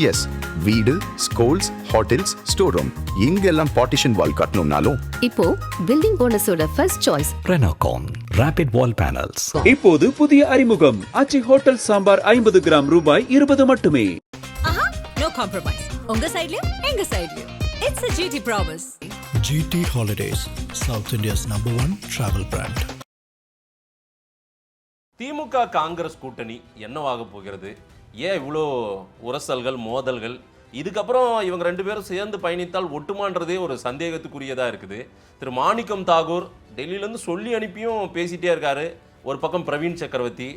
S, வீடு, schools, hotels, store room இங்கெல்லாம் partition wall கட்டணும்னாலும் இப்போ பில்டிங் ஓனர்ஸோட first choice Renocon Rapid Wall Panels. இப்போது புதிய அறிமுகம் ஆச்சி ஹோட்டல் சாம்பார் 50 கிராம் ரூபாய் 20 மட்டுமே. No compromise. உங்க சைடுலயும் எங்க சைடுலயும். It's a GT promise. GT Holidays, South India's #1 travel brand. திமுக காங்கிரஸ் கூட்டணி என்னவாக போகிறது? ஏன் இவ்வளோ உரசல்கள், மோதல்கள்? இதுக்கப்புறம் இவங்க ரெண்டு பேரும் சேர்ந்து பயணித்தால் ஒட்டுமான்றதே ஒரு சந்தேகத்துக்குரியதாக இருக்குது. திரு மாணிக்கம் தாகூர் டெல்லியிலேருந்து சொல்லி அனுப்பியும் பேசிகிட்டே இருக்காரு. ஒரு பக்கம் பிரவீன் சக்கரவர்த்தி,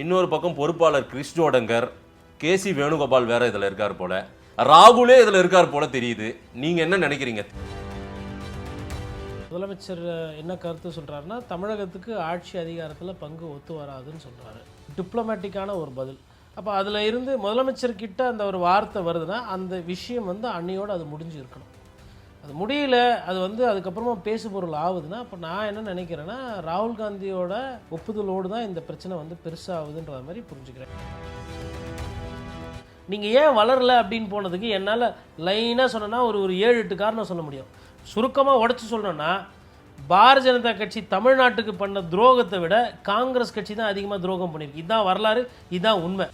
இன்னொரு பக்கம் பொறுப்பாளர் கிறிஸ் ஜோடங்கர், கேசி வேணுகோபால் வேற இதில் இருக்கார் போல, ராகுலே இதில் இருக்கார் போல தெரியுது. நீங்கள் என்ன நினைக்கிறீங்க? முதலமைச்சர் என்ன கருத்து சொல்கிறாருன்னா, தமிழகத்துக்கு ஆட்சி அதிகாரத்தில் பங்கு ஒத்து வராதுன்னு சொல்கிறாரு. டிப்ளமேட்டிக்கான ஒரு பதில். அப்போ அதில் இருந்து முதலமைச்சர்கிட்ட அந்த ஒரு வார்த்தை வருதுன்னா அந்த விஷயம் அன்னையோடு அது முடிஞ்சு இருக்கணும். அது முடியல, அது அதுக்கப்புறமா பேசு பொருள் ஆகுதுன்னா, அப்போ நான் என்ன நினைக்கிறேன்னா, ராகுல் காந்தியோட ஒப்புதலோடு தான் இந்த பிரச்சனை பெருசாகுதுன்ற மாதிரி புரிஞ்சுக்கிறேன். நீங்கள் ஏன் வளரல அப்படின்னு போனதுக்கு என்னால் லைனாக சொன்னேன்னா ஒரு 7-8 காரணம் சொல்ல முடியும். சுருக்கமாக உடச்சி சொல்லணும்னா, பாரதிய ஜனதா கட்சி தமிழ்நாட்டுக்கு பண்ண துரோகத்தை விட காங்கிரஸ் கட்சி தான் அதிகமாக துரோகம் பண்ணியிருக்கு. இதுதான் வரலாறு, இதுதான் உண்மை.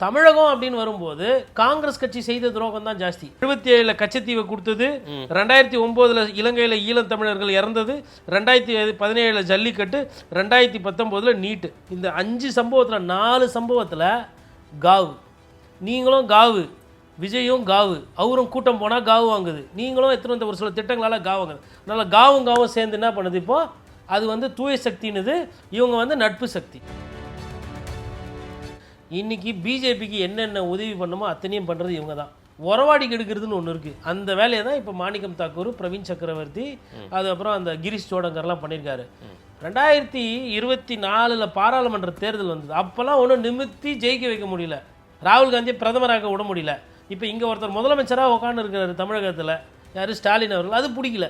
தமிழகம் அப்படின்னு வரும்போது காங்கிரஸ் கட்சி செய்த துரோகம் தான் ஜாஸ்தி. 77 கச்சத்தீவை கொடுத்தது, 2009 இலங்கையில் ஈழத்தமிழர்கள் இறந்தது, 2017 ஜல்லிக்கட்டு, 2019 நீட்டு. இந்த 5 சம்பவத்தில் 4 சம்பவத்தில் காவு. நீங்களும் காவு, விஜயும் காவு, அவரும் கூட்டம் போனால் காவு வாங்குது, நீங்களும் எத்தனை ஒரு சில திட்டங்களால் காவு வாங்குது. அதனால் காவும் சேர்ந்து என்ன பண்ணுது? இப்போது அது தூய சக்தின்னுது, இவங்க நட்பு சக்தி. இன்றைக்கி பிஜேபிக்கு என்னென்ன உதவி பண்ணுமோ அத்தனையும் பண்ணுறது இவங்க தான். உறவாடி கெடுக்கிறதுன்னு ஒன்று இருக்குது. அந்த வேலையை தான் இப்போ மாணிக்கம் தாக்கூர், பிரவீன் சக்கரவர்த்தி, அதுக்கப்புறம் அந்த கிரீஷ் ஜோடங்கர்லாம் பண்ணியிருக்காரு. 2024 பாராளுமன்ற தேர்தல் வந்தது. அப்போல்லாம் ஒன்றும் நிமித்தி ஜெயிக்க வைக்க முடியல, ராகுல் காந்தியை பிரதமராக விட முடியல. இப்போ இங்கே ஒருத்தர் முதலமைச்சராக உட்காந்து இருக்கிறாரு தமிழகத்தில், யார்? ஸ்டாலின் அவர்கள். அது பிடிக்கல,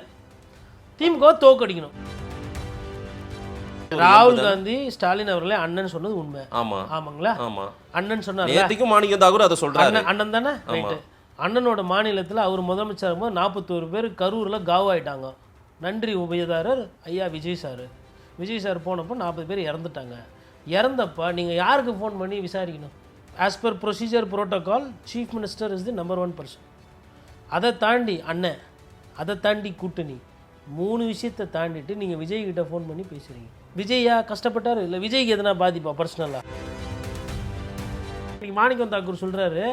திமுக தோக்கடிக்கணும். ராகுல் காந்தி ஸ்டாலின் அவர்களே அண்ணன் சொன்னது உண்மை. ஆமாங்களா? அண்ணன் சொன்னார், மாணிக்கம் தாகூர் அதை சொல்றாரு. அண்ணன் தானே, ரைட்டு. அண்ணனோட மாநிலத்தில் அவர் முதலமைச்சர் இருக்கும்போது 41 பேர் கரூரில் காவாயிட்டாங்க. நன்றி உபயதாரர் ஐயா விஜய் சார். விஜய் சார் போனப்போ 40 பேர் இறந்துட்டாங்க. இறந்தப்போ நீங்கள் யாருக்கு ஃபோன் பண்ணி விசாரிக்கணும்? As per procedure protocol chief minister is the number 1 person. அதை தாண்டி அண்ணன், அதை தாண்டி கூட்டணி, 3 விஷயத்தை தாண்டிட்டு நீங்கள் விஜய்கிட்ட ஃபோன் பண்ணி பேசுகிறீங்க. விஜய்யா கஷ்டப்பட்டார்? இல்லை விஜய்க்கு எதனா பாதிப்பா பர்சனலாக? இன்னைக்கு மாணிக்கம் தாக்கூர் சொல்கிறாரு,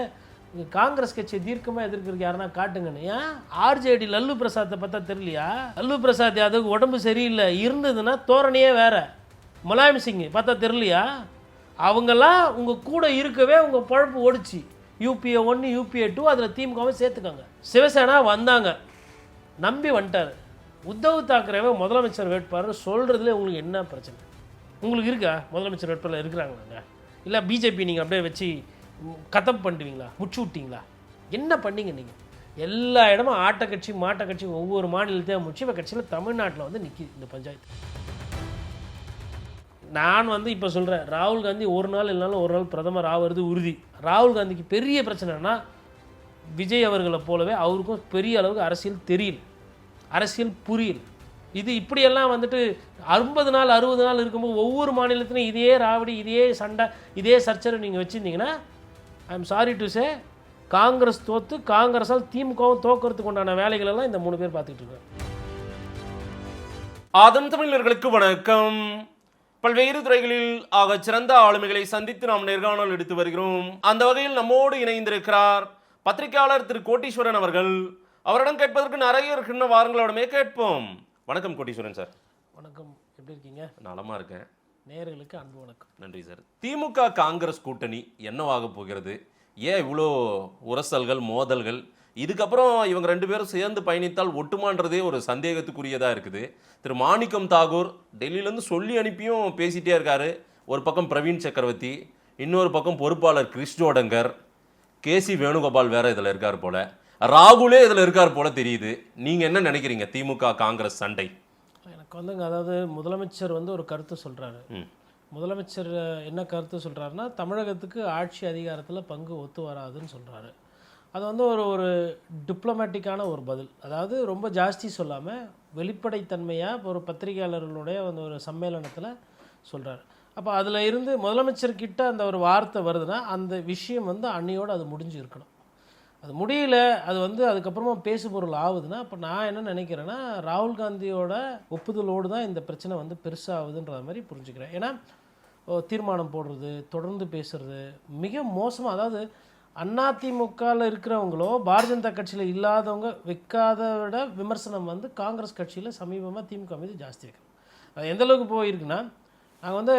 காங்கிரஸ் கட்சியை தீர்க்கமாக எதிர்க்கிறதுக்கு யாருன்னா காட்டுங்கன்னு. ஏன் ஆர்ஜேடி லல்லு பிரசாத்தை பார்த்தா தெரியலையா? லல்லு பிரசாத் யாதவுக்கு உடம்பு சரியில்லை இருந்ததுன்னா தோரணையே வேற. முலாயம் சிங் பார்த்தா தெரியலையா? அவங்கெல்லாம் உங்கள் கூட இருக்கவே உங்கள் பழப்பு ஓடிச்சு. UPA 1 UPA 2 அதில் திமுகவை சேர்த்துக்காங்க. சிவசேனா வந்தாங்க, நம்பி வந்துட்டார். உத்தவ் தாக்கரேவை முதலமைச்சர் வேட்பாளர் சொல்கிறதுல உங்களுக்கு என்ன பிரச்சனை? உங்களுக்கு இருக்கா முதலமைச்சர் வேட்பாளர் இருக்கிறாங்களாங்க? இல்லை பிஜேபி நீங்கள் அப்படியே வச்சு கதம் பண்ணுவீங்களா? முச்சு விட்டீங்களா? என்ன பண்ணீங்க நீங்கள்? எல்லா இடமும் ஆட்ட கட்சி மாட்ட கட்சி ஒவ்வொரு மாநிலத்தையும் முடிச்சு இப்போ கட்சியில் தமிழ்நாட்டில் நிற்கி இந்த பஞ்சாயத்து. நான் இப்போ சொல்கிறேன், ராகுல் காந்தி ஒரு நாள் இல்லைனாலும் ஒரு நாள் பிரதமர் ஆகிறது உறுதி. ராகுல் காந்திக்கு பெரிய பிரச்சனைனா, விஜய் அவர்களை போலவே அவருக்கும் பெரிய அளவுக்கு அரசியல் தெரியல, அரசியல் புரியல. இது இப்படியெல்லாம் 50 நாள் 60 நாள் இருக்கும்போது ஒவ்வொரு மாநிலத்திலும் இதே ராவடி, இதே சண்டை, இதே சர்ச்சரை நீங்கள் வச்சுருந்தீங்கன்னா, I am sorry to say, Congress தோற்று காங்கிரஸால் திமுகவும் தோக்கிறதுக்கு உண்டான வேலைகளெல்லாம் இந்த 3 பேர் பார்த்துக்கிட்டு இருக்காங்க. ஆதம் தமிழர்களுக்கு வணக்கம். பல்வேறு துறைகளில் ஆக சிறந்த ஆளுமைகளை சந்தித்து நாம் நேர்காணல் எடுத்து வருகிறோம். அந்த வகையில் நம்மோடு இணைந்திருக்கிறார் பத்திரிகையாளர் திரு கோட்டீஸ்வரன் அவர்கள். அவரிடம் கேட்பதற்கு நிறைய இருக்கின்ற வாரங்களோடமே கேட்போம். வணக்கம் கோட்டீஸ்வரன் சார். வணக்கம், எப்படி இருக்கீங்க? நலமா இருக்கேன். நேயர்களுக்கு அன்பு வணக்கம். நன்றி சார். திமுக காங்கிரஸ் கூட்டணி என்னவாக போகிறது? ஏன் இவ்வளோ உரசல்கள், மோதல்கள்? இதுக்கப்புறம் இவங்க ரெண்டு பேரும் சேர்ந்து பயணித்தால் ஒட்டுமான்றதே ஒரு சந்தேகத்துக்குரியதாக இருக்குது. திரு மாணிக்கம் தாகூர் டெல்லியிலேருந்து சொல்லி அனுப்பியும் பேசிகிட்டே இருக்காரு. ஒரு பக்கம் பிரவீன் சக்கரவர்த்தி, இன்னொரு பக்கம் பொறுப்பாளர் கிறிஸ் ஜோடங்கர், கேசி வேணுகோபால் வேற இதில் இருக்கார் போல, ராகுலே இதில் இருக்கார் போல தெரியுது. நீங்கள் என்ன நினைக்கிறீங்க திமுக காங்கிரஸ் சண்டை? எனக்கு அதாவது முதலமைச்சர் ஒரு கருத்து சொல்கிறாரு, முதலமைச்சர் என்ன கருத்து சொல்கிறாருன்னா, தமிழகத்துக்கு ஆட்சி அதிகாரத்தில் பங்கு ஒத்து வராதுன்னு சொல்கிறாரு. அது வந்து ஒரு டிப்ளமேட்டிக்கான ஒரு பதில். அதாவது ரொம்ப ஜாஸ்தி சொல்லாமல் வெளிப்படைத்தன்மையாக ஒரு பத்திரிகையாளர்களுடைய அந்த ஒரு சம்மேளனத்தில் சொல்கிறாரு. அப்போ அதில் இருந்து முதலமைச்சர்கிட்ட அந்த ஒரு வார்த்தை வருதுன்னா அந்த விஷயம் வந்து அன்னையோடு அது முடிஞ்சு இருக்கணும். அது முடியல, அது வந்து அதுக்கப்புறமா பேசுபொருள் ஆகுதுன்னா, அப்போ நான் என்ன நினைக்கிறேன்னா, ராகுல் காந்தியோட ஒப்புதலோடு தான் இந்த பிரச்சனை வந்து பெருசாகுதுன்ற மாதிரி புரிஞ்சுக்கிறேன். ஏன்னா தீர்மானம் போடுறது, தொடர்ந்து பேசுறது மிக மோசமாக, அதாவது அதிமுகவில் இருக்கிறவங்களோ பாரதிய ஜனதா கட்சியில் இல்லாதவங்க வைக்காத விட விமர்சனம் வந்து காங்கிரஸ் கட்சியில் சமீபமாக திமுக மீது ஜாஸ்தி வைக்கிறோம். அது எந்தளவுக்கு போயிருக்குன்னா, நாங்கள் வந்து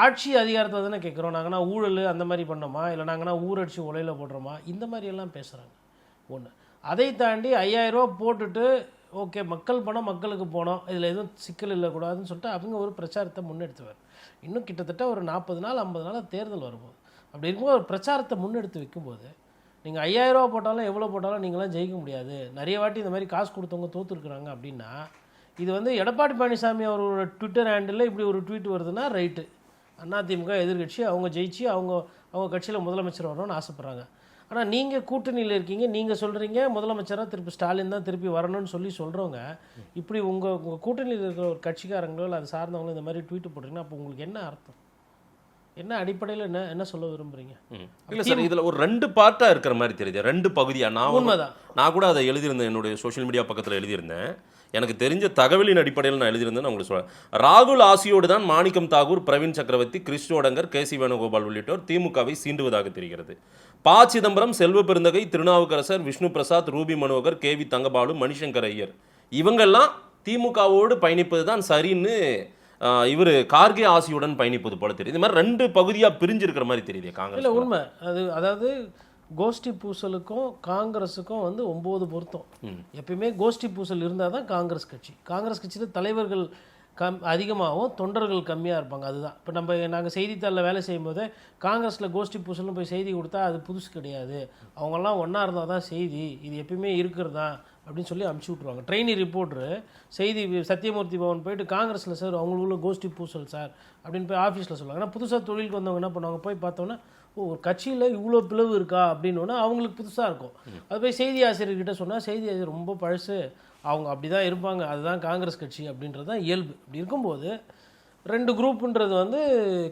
ஆட்சி அதிகாரத்தை தானே கேட்குறோம், நாங்கன்னா ஊழல் அந்த மாதிரி பண்ணோமா, இல்லை நாங்கன்னா ஊரடிச்சு உலையில் போடுறோமா, இந்த மாதிரியெல்லாம் பேசுகிறாங்க. ஒன்று. அதை தாண்டி 5000 ரூபா போட்டுட்டு ஓகே மக்கள் பணம் மக்களுக்கு போனோம், இதில் எதுவும் சிக்கல் இல்லைக்கூடாதுன்னு சொல்லிட்டு அவங்க ஒரு பிரச்சாரத்தை முன்னெடுத்துவார். இன்னும் கிட்டத்தட்ட ஒரு 40 நாள் 50 நாள் தேர்தல் வரும்போது, அப்படி இருக்கும்போது ஒரு பிரச்சாரத்தை முன்னெடுத்து வைக்கும்போது நீங்கள் 5000 ரூபா போட்டாலும் எவ்வளோ போட்டாலும் நீங்களாம் ஜெயிக்க முடியாது, நிறைய வாட்டி இந்த மாதிரி காசு கொடுத்தவங்க தோற்றுருக்குறாங்க அப்படின்னா, இது வந்து எடப்பாடி பழனிசாமி அவரோட ட்விட்டர் ஹேண்டில் இப்படி ஒரு ட்வீட் வருதுன்னா ரைட்டு, அதிமுக எதிர்கட்சி, அவங்க ஜெயிச்சு அவங்க கட்சியில் முதலமைச்சர் வரணும்னு ஆசைப்பட்றாங்க. ஆனால் நீங்கள் கூட்டணியில் இருக்கீங்க, நீங்கள் சொல்கிறீங்க முதலமைச்சராக திருப்பி ஸ்டாலின் தான் திருப்பி வரணும்னு சொல்கிறவங்க இப்படி உங்கள் கூட்டணியில் இருக்கிற ஒரு கட்சிக்காரங்களோ இல்லை அது சார்ந்தவங்களோ இந்த மாதிரி ட்வீட் போடுறீங்கன்னா அப்போ உங்களுக்கு என்ன அர்த்தம், என்ன அடிப்படையில் என்ன சொல்ல விரும்புகிறீங்க? இல்லை சார், இதில் ஒரு 2 பார்ட்டாக இருக்கிற மாதிரி தெரியுது, 2 பகுதியாக. உண்மைதான். நான் கூட அதை எழுதியிருந்தேன், என்னுடைய சோஷியல் மீடியா பக்கத்தில் எழுதியிருந்தேன். எனக்கு தெரிஞ்ச தகவலின் அடிப்படையில் நான் எழுதியிருந்தேன். நான் உங்களுக்கு சொல்கிறேன், ராகுல் ஆசியோடு தான் மாணிக்கம் தாகூர், பிரவீன் சக்கரவர்த்தி, கிறிஸ் ஜோடங்கர், கேசி வேணுகோபால் உள்ளிட்டோர் திமுகவை சீண்டுவதாக தெரிகிறது. ப. சிதம்பரம், செல்வ பெருந்தகை, திருநாவுக்கரசர், விஷ்ணு பிரசாத், ரூபி மனோகர், கேவி தங்கபாலு, மணிசங்கர் ஐயர் இவங்கெல்லாம் திமுகவோடு பயணிப்பது தான் சரின்னு இவர் கார்கே ஆசியுடன் பயணிப்பது போல தெரியுது. இந்த மாதிரி 2 பகுதியாக பிரிஞ்சிருக்கிற மாதிரி தெரியுது காங்கிரஸ். இல்லை உண்மை அது, அதாவது கோஷ்டி பூசலுக்கும் காங்கிரஸுக்கும் வந்து 9 பொருத்தம். எப்பயுமே கோஷ்டி பூசல் இருந்தால் தான் காங்கிரஸ் கட்சியில் தலைவர்கள் அதிகமாகவும் தொண்டர்கள் கம்மியாக இருப்பாங்க. அதுதான் இப்போ நாங்கள் செய்தித்தாளில் வேலை செய்யும்போது காங்கிரஸில் கோஷ்டி பூசல்னு போய் செய்தி கொடுத்தா அது புதுசு கிடையாது, அவங்கெல்லாம் ஒன்றா இருந்தால் தான் செய்தி, இது எப்பயுமே இருக்கிறதா அப்படின்னு சொல்லி அமுச்சு விட்ருவாங்க. ட்ரெயினி ரிப்போர்ட்ரு செய்தி சத்தியமூர்த்தி பவன் போயிட்டு காங்கிரஸில் சார் அவங்களுக்குள்ள கோஷ்டி பூசல் சார் அப்படின்னு போய் ஆஃபீஸில் சொல்லுவாங்க. ஆனால் புதுசாக தொழிலுக்கு வந்தவங்க என்ன பண்ணுவாங்க, போய் பார்த்தோன்னா ஒரு கட்சியில் இவ்வளோ பிளவு இருக்கா அப்படின்னு அவங்களுக்கு புதுசாக இருக்கும். அது போய் செய்தி ஆசிரியர்கிட்ட சொன்னால் செய்தி ஆசிரியர் ரொம்ப பழசு, அவங்க அப்படி தான் இருப்பாங்க, அதுதான் காங்கிரஸ் கட்சி அப்படின்றது தான் இயல்பு. அப்படி இருக்கும்போது 2 குரூப்புன்றது வந்து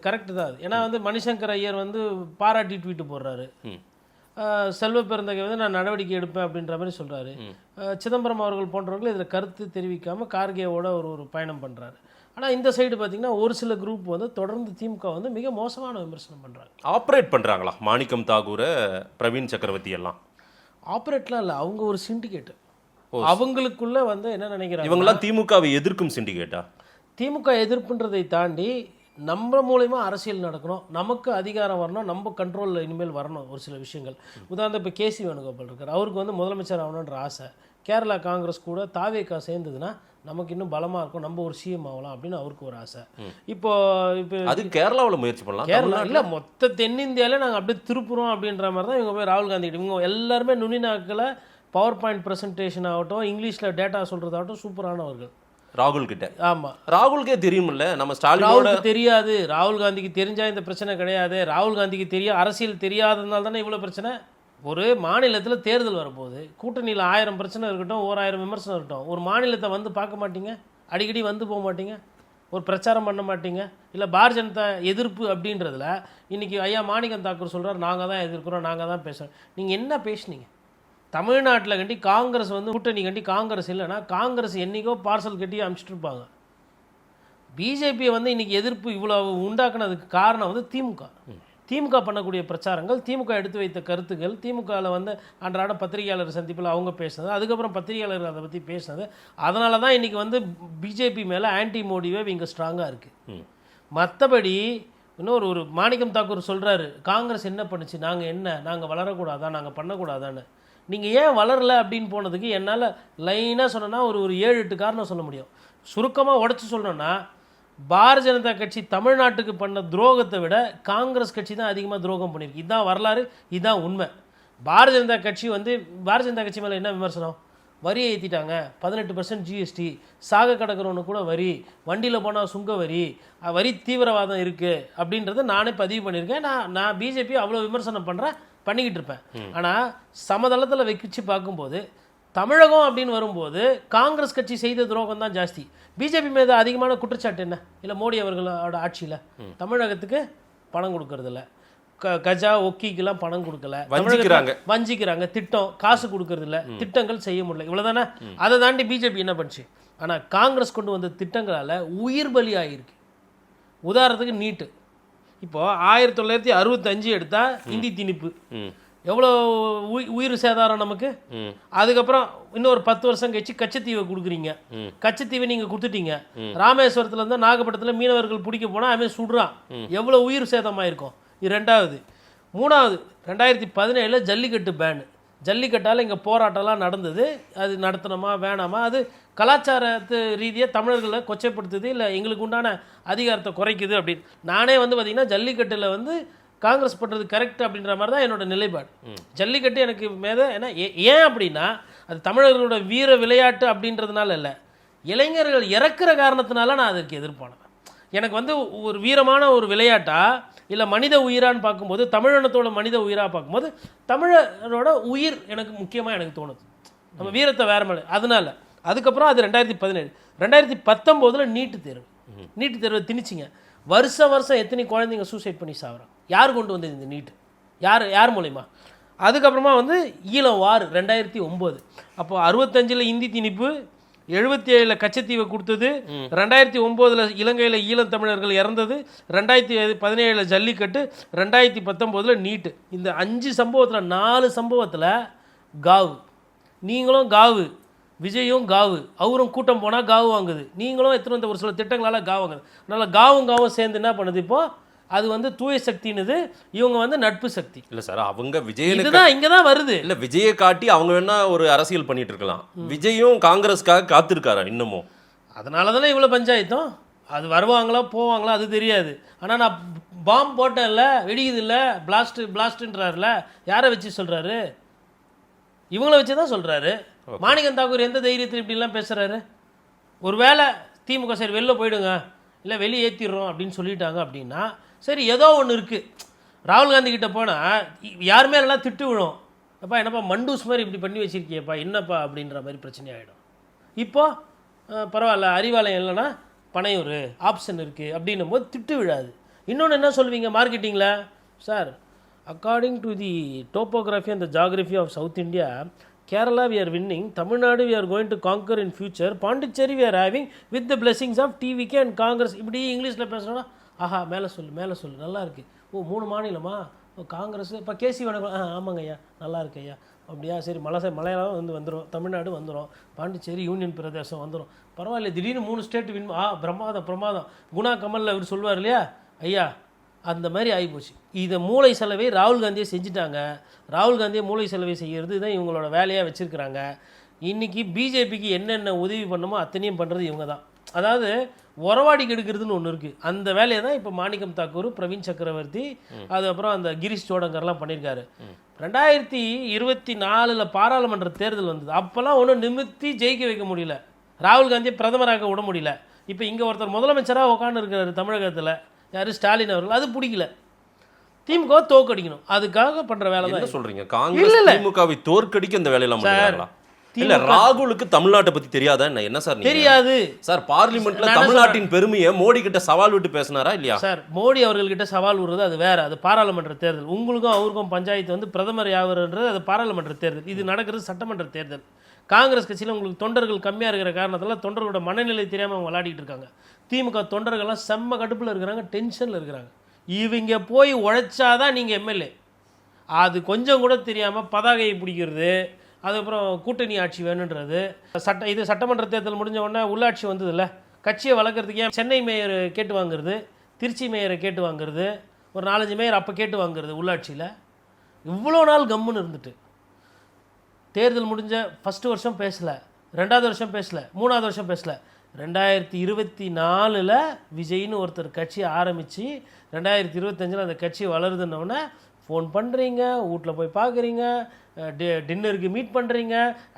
கரெக்டு தான் அது. ஏன்னா வந்து மணிசங்கர் ஐயர் வந்து பாராட்டி ட்வீட்டு போடுறாரு, செல்வ பெருந்தகை வந்து நான் நடவடிக்கை எடுப்பேன் அப்படின்ற மாதிரி சொல்கிறாரு, சிதம்பரம் அவர்கள் போன்றவர்கள் இதில் கருத்து தெரிவிக்காமல் கார்கேவோட ஒரு பயணம் பண்ணுறாரு. ஆனால் இந்த சைடு பார்த்தீங்கன்னா ஒரு சில குரூப் வந்து தொடர்ந்து திமுக வந்து மிக மோசமான விமர்சனம் பண்ணுறாங்க. ஆப்ரேட் பண்ணுறாங்களா மாணிக்கம் தாகூரை, பிரவீன் சக்கரவர்த்தி எல்லாம்? ஆப்ரேட்லாம் இல்லை, அவங்க ஒரு சிண்டிகேட். அவங்களுக்குள்ள வந்து என்ன நினைக்கிறாங்க, இவங்கெல்லாம் திமுகவை எதிர்க்கும் சிண்டிகேட்டா? திமுக எதிர்ப்புன்றதை தாண்டி நம்ம மூலயமா அரசியல் நடக்கணும், நமக்கு அதிகாரம் வரணும், நம்ம கண்ட்ரோலில் இனிமேல் வரணும் ஒரு சில விஷயங்கள். உதாரணம் இப்போ கேசி வேணுகோபால் இருக்கார், அவருக்கு வந்து முதலமைச்சர் ஆகணுன்ற ஆசை. கேரளா காங்கிரஸ் கூட தாவேகா சேர்ந்ததுன்னா நமக்கு இன்னும் பலமாக இருக்கும், நம்ம ஒரு சிஎம் ஆகலாம் அப்படின்னு அவருக்கு ஒரு ஆசை. இப்போ அது கேரளாவில் முயற்சி பண்ணலாம். கேரளா இல்லை, மொத்த தென்னிந்தியாவிலே நாங்கள் அப்படியே திருப்புறோம் அப்படின்ற மாதிரி தான் இவங்க போய் ராகுல் காந்தி கிட்ட, இவங்க எல்லாருமே நுனிநாக்கில் பவர் பாயிண்ட் ப்ரெசன்டேஷன் ஆகட்டும், இங்கிலீஷில் டேட்டா சொல்கிறதாகட்டும் சூப்பரானவர்கள் ராகுல் கிட்ட. ஆமாம், ராகுல்கே தெரியுமில்ல, நம்ம ஸ்டாலின் ராகுலுக்கு தெரியாது. ராகுல் காந்திக்கு தெரிஞ்சால் இந்த பிரச்சனை கிடையாது. ராகுல் காந்திக்கு அரசியல் தெரியாததுனால தானே இவ்வளோ பிரச்சனை. ஒரு மாநிலத்தில் தேர்தல் வரப்போகுது, கூட்டணியில் 1000 பிரச்சனை இருக்கட்டும், 1000 விமர்சனம் இருக்கட்டும், ஒரு மாநிலத்தை வந்து பார்க்க மாட்டீங்க, அடிக்கடி வந்து போக மாட்டீங்க, ஒரு பிரச்சாரம் பண்ண மாட்டீங்க. இல்லை பாரதிய ஜனதா எதிர்ப்பு அப்படின்றதுல இன்றைக்கி ஐயா மாணிக்கம் தாக்கூர் சொல்கிறார், நாங்கள் தான் எதிர்க்கிறோம், நாங்கள் தான் பேசுகிறோம். நீங்கள் என்ன பேசுனீங்க? தமிழ்நாட்டில் கண்டி காங்கிரஸ் வந்து கூட்டணி கண்டி காங்கிரஸ் இல்லைன்னா காங்கிரஸ் என்றைக்கோ பார்சல் கட்டி அனுப்பிச்சிட்ருப்பாங்க. பிஜேபியை வந்து இன்றைக்கி எதிர்ப்பு இவ்வளோ உண்டாக்குனதுக்கு காரணம் வந்து திமுக பண்ணக்கூடிய பிரச்சாரங்கள், திமுக எடுத்து வைத்த கருத்துக்கள், திமுகவில் வந்து அன்றாட பத்திரிகையாளர் சந்திப்பில் அவங்க பேசுனது, அதுக்கப்புறம் பத்திரிகையாளர்கள் அதை பற்றி பேசுனது. அதனால தான் இன்றைக்கி வந்து பிஜேபி மேலே ஆன்டி மோடி வேவ் இங்கே ஸ்ட்ராங்காக இருக்குது. மற்றபடி இன்னொரு ஒரு மாணிக்கம் தாக்கூர் சொல்கிறாரு, காங்கிரஸ் என்ன பண்ணுச்சு, நாங்கள் வளரக்கூடாதா, நாங்கள் பண்ணக்கூடாதான்னு. நீங்கள் ஏன் வளரலை அப்படின்னு போனதுக்கு என்னால் லைனாக சொன்னோன்னா ஒரு 7-8 காரணம் சொல்ல முடியும். சுருக்கமாக உடச்சி சொல்லணுன்னா, பாரதிய ஜனதா கட்சி தமிழ்நாட்டுக்கு பண்ண துரோகத்தை விட காங்கிரஸ் கட்சி தான் அதிகமாக துரோகம் பண்ணியிருக்கு. இதுதான் வரலாறு, இதுதான் உண்மை. பாரதிய ஜனதா கட்சி மேலே என்ன விமர்சனம், வரியை ஏற்றிட்டாங்க, 18% ஜிஎஸ்டி, சாக கிடக்கிறவனு கூட வரி, வண்டியில் போனால் சுங்க வரி, வரி தீவிரவாதம் இருக்குது அப்படின்றத நானே பதிவு பண்ணியிருக்கேன். நான் பிஜேபி அவ்வளோ விமர்சனம் பண்ணிக்கிட்டு இருப்பேன். ஆனால் சமதளத்தில் வச்சு பார்க்கும்போது தமிழகம் அப்படின்னு வரும்போது காங்கிரஸ் கட்சி செய்த துரோகம் தான் ஜாஸ்தி. பிஜேபி மீது அதிகமான குற்றச்சாட்டு என்ன? இல்லை மோடி அவர்களோட ஆட்சியில் தமிழகத்துக்கு பணம் கொடுக்கறதில்ல, கஜா ஒக்கிக்கெல்லாம் பணம் கொடுக்கல, வஞ்சிக்கிறாங்க, திட்டம் காசு கொடுக்கறதில்ல, திட்டங்கள் செய்ய முடியல, இவ்வளோதானே. அதை தாண்டி பிஜேபி என்ன பண்ணுச்சு? ஆனால் காங்கிரஸ் கொண்டு வந்த திட்டங்களால் உயிர் பலி ஆகிருக்கு. உதாரணத்துக்கு நீட்டு. இப்போது 1965 எடுத்தால் இந்தி திணிப்பு எவ்வளோ உயிர் சேதாரம் நமக்கு. அதுக்கப்புறம் இன்னொரு 10 வருஷம் கழிச்சு கச்சத்தீவை கொடுக்குறீங்க. கச்சத்தீவை நீங்கள் கொடுத்துட்டீங்க. ராமேஸ்வரத்தில் இருந்து நாகப்பட்டினத்தில் மீனவர்கள் பிடிக்க போனால் அவன் சுடுறான். எவ்வளோ உயிர் சேதமாயிருக்கும். இது ரெண்டாவது. மூணாவது, 2017 ஜல்லிக்கட்டு பேனு. ஜல்லிக்கட்டால் இங்கே போராட்டம்லாம் நடந்தது. அது நடத்தணுமா வேணாமா? அது கலாச்சாரத்து ரீதியாக தமிழர்களை கொச்சைப்படுத்துது, இல்லை எங்களுக்கு உண்டான அதிகாரத்தை குறைக்குது அப்படின்னு. நானே பார்த்திங்கன்னா ஜல்லிக்கட்டில் காங்கிரஸ் பண்ணுறது கரெக்ட் அப்படின்ற மாதிரி தான் என்னோட நிலைப்பாடு. ஜல்லிக்கட்டு எனக்கு ஏன்னா ஏன் அப்படின்னா அது தமிழர்களோட வீர விளையாட்டு அப்படின்றதுனால இல்லை, இளைஞர்கள் இறக்குற காரணத்தினால நான் அதற்கு எதிர்ப்பானேன். எனக்கு ஒரு வீரமான ஒரு விளையாட்டா இல்லை மனித உயிரான்னு பார்க்கும்போது, தமிழினத்தோட மனித உயிராக பார்க்கும்போது தமிழரோட உயிர் எனக்கு முக்கியமாக எனக்கு தோணுது. நம்ம வீரத்தை வேற மாதிரி. அதனால அதுக்கப்புறம் அது 2017. 2019 நீட்டு தேர்வு திணிச்சிங்க. வருஷம் எத்தனை குழந்தைங்க சூசைட் பண்ணி சாகுறாங்க. யார் கொண்டு வந்தது இந்த நீட்டு? யார் மூலயமா? அதுக்கப்புறமா ஈழம் வார் 2009. அப்போ 65 இந்தி திணிப்பு, 77 கச்சத்தீவை கொடுத்தது, 2009 இலங்கையில் ஈழத்தமிழர்கள் இறந்தது, 2017 ஜல்லிக்கட்டு, 2019 நீட்டு. இந்த 5 சம்பவத்தில் 4 சம்பவத்தில் காவு. நீங்களும் காவு, விஜயும் காவு, அவரும் கூட்டம் போனால் காவு வாங்குது, நீங்களும் எத்தனை வந்த ஒரு சில திட்டங்களால் காவு வாங்குது. அதனால் காவும் சேர்ந்து என்ன பண்ணுது? இப்போது அது தூய சக்தின்னுது, இவங்க நட்பு சக்தி. இல்லை சார், அவங்க விஜய் இதுதான் இங்கே தான் வருது. இல்லை, விஜயை காட்டி அவங்க வேணா ஒரு அரசியல் பண்ணிட்டு இருக்கலாம். விஜயும் காங்கிரஸ்க்காக காத்திருக்காரா இன்னமும்? அதனால தானே இவ்வளோ பஞ்சாயத்தும். அது வருவாங்களா போவாங்களா அது தெரியாது. ஆனால் நான் பாம்பு போட்டேன்ல, வெடிக்குது இல்லை, பிளாஸ்ட்டுன்றாருல, யாரை வச்சு சொல்கிறாரு? இவங்கள வச்சு தான் சொல்கிறாரு. மாணிக்கம் தாக்கூர் எந்த தைரியத்தில் இப்படிலாம் பேசுகிறாரு? ஒரு வேளை திமுக சரி வெளில போயிடுங்க, இல்லை வெளியே ஏற்றிடுறோம் அப்படின்னு சொல்லிட்டாங்க அப்படின்னா சரி, ஏதோ ஒன்று இருக்குது. ராகுல் காந்தி கிட்டே போனால் யாருமே எல்லாம் திட்டு விழும். அப்பா என்னப்பா மண்டூஸ் மாதிரி இப்படி பண்ணி வச்சுருக்கியப்பா என்னப்பா அப்படின்ற மாதிரி பிரச்சனை ஆகிடும். இப்போது பரவாயில்ல, அறிவாலயம் இல்லைன்னா பனையூர் ஆப்ஷன் இருக்குது அப்படின்னும் போது திட்டு விழாது. இன்னொன்று என்ன சொல்லுவீங்க மார்க்கெட்டிங்கில்? Sir, according to the topography and the geography of south India, Kerala we are winning, Tamil Nadu we are going to conquer in future, Pondicherry we are having with the blessings of TVK and Congress. இப்படி இங்கிலீஷில் பேசுகிறோன்னா ஆஹா மேலே சொல்லு நல்லா இருக்குது. 3 மாநிலமா காங்கிரஸ்? இப்போ கேசி வணக்கம். ஆமாங்க ஐயா, நல்லா இருக்கு ஐயா. அப்படியா? சரி, மலையாளம் வந்துடும், தமிழ்நாடு வந்துடும், பாண்டிச்சேரி யூனியன் பிரதேசம் வந்துடும். பரவாயில்ல, திடீர்னு 3 ஸ்டேட் வின். பிரமாதம். குணா கமலில் இவர் சொல்லுவார் இல்லையா ஐயா, அந்த மாதிரி ஆகிப்போச்சு. இதை மூளை செலவை ராகுல் காந்தியை செஞ்சுட்டாங்க. ராகுல் காந்தியை மூளை செலவை செய்கிறது தான் இவங்களோட வேலையாக வச்சுருக்கிறாங்க. இன்றைக்கி பிஜேபிக்கு என்னென்ன உதவி பண்ணுமோ அத்தனையும் பண்ணுறது இவங்க தான். அதாவது உறவாடி கெடுக்கிறதுன்னு ஒன்று இருக்குது. அந்த வேலையை தான் இப்போ மாணிக்கம் தாக்கூர், பிரவீன் சக்கரவர்த்தி, அதுக்கப்புறம் அந்த கிரீஷ் சோடங்கர்லாம் பண்ணியிருக்காரு. 2024 பாராளுமன்ற தேர்தல் வந்தது. அப்போல்லாம் ஒன்றும் நிமித்தி ஜெயிக்க வைக்க முடியல, ராகுல் காந்தியை பிரதமராக விட முடியல. இப்போ இங்கே ஒருத்தர் முதலமைச்சராக உட்காந்து இருக்கிறாரு தமிழகத்தில், யார்? ஸ்டாலின் அவர்கள். அது பிடிக்கல, திமுக தோற்கடிக்கணும், அதுக்காக பண்ற வேலை தான். சொல்றீங்க காங்கிரஸ் திமுகவை தோற்கடிக்க இந்த வேலையெல்லாம் பண்றாங்களா? இல்ல, ராகுலுக்கு தமிழ்நாட்டை பத்தி தெரியாதா என்ன சார்? தெரியாது சார். பார்லிமெண்ட்ல தமிழ்நாட்டின் பெருமையை மோடி கிட்ட சவால் விட்டு பேசினாரா இல்லையா? சார், மோடி அவர்கள்கிட்ட சவால் விடுறது அது வேற, அது பாராளுமன்ற தேர்தல். உங்களுக்கும் அவருக்கும் பஞ்சாயத்து பிரதமர் யாவருன்றது அது பாராளுமன்ற தேர்தல். இது நடக்கிறது சட்டமன்ற தேர்தல். காங்கிரஸ் கட்சியில் உங்களுக்கு தொண்டர்கள் கம்மியாக இருக்கிற காரணத்தில் தொண்டர்களோட மனநிலை தெரியாமல் அவங்க விளையாடிட்டு இருக்காங்க. திமுக தொண்டர்கள்லாம் செம்ம கடுப்பில் இருக்கிறாங்க, டென்ஷனில் இருக்கிறாங்க. இவங்க போய் உழைச்சாதான் நீங்கள் எம்எல்ஏ. அது கொஞ்சம் கூட தெரியாமல் பதாகையை பிடிக்கிறது, அதுக்கப்புறம் கூட்டணி ஆட்சி வேணுன்றது. இது சட்டமன்ற தேர்தல் முடிஞ்ச உடனே உள்ளாட்சி வந்ததில்ல, கட்சியை வளர்க்குறதுக்கு ஏன் சென்னை மேயர் கேட்டு வாங்குறது, திருச்சி மேயரை கேட்டு வாங்குறது, ஒரு 4-5 மேயர் அப்போ கேட்டு வாங்குறது உள்ளாட்சியில். இவ்வளோ நாள் கம்முன்னு இருந்துட்டு தேர்தல் முடிஞ்ச ஃபஸ்ட்டு வருஷம் பேசலை, 2வது வருஷம் பேசலை, 3வது வருஷம் பேசலை. 2024 விஜய்னு ஒருத்தர் கட்சி ஆரம்பித்து 2025 அந்த கட்சி வளருதுன்னொடனே ஃபோன் பண்ணுறீங்க, வீட்டில் போய் பார்க்குறீங்க, டின்னருக்கு மீட் பண்ணுறீங்க,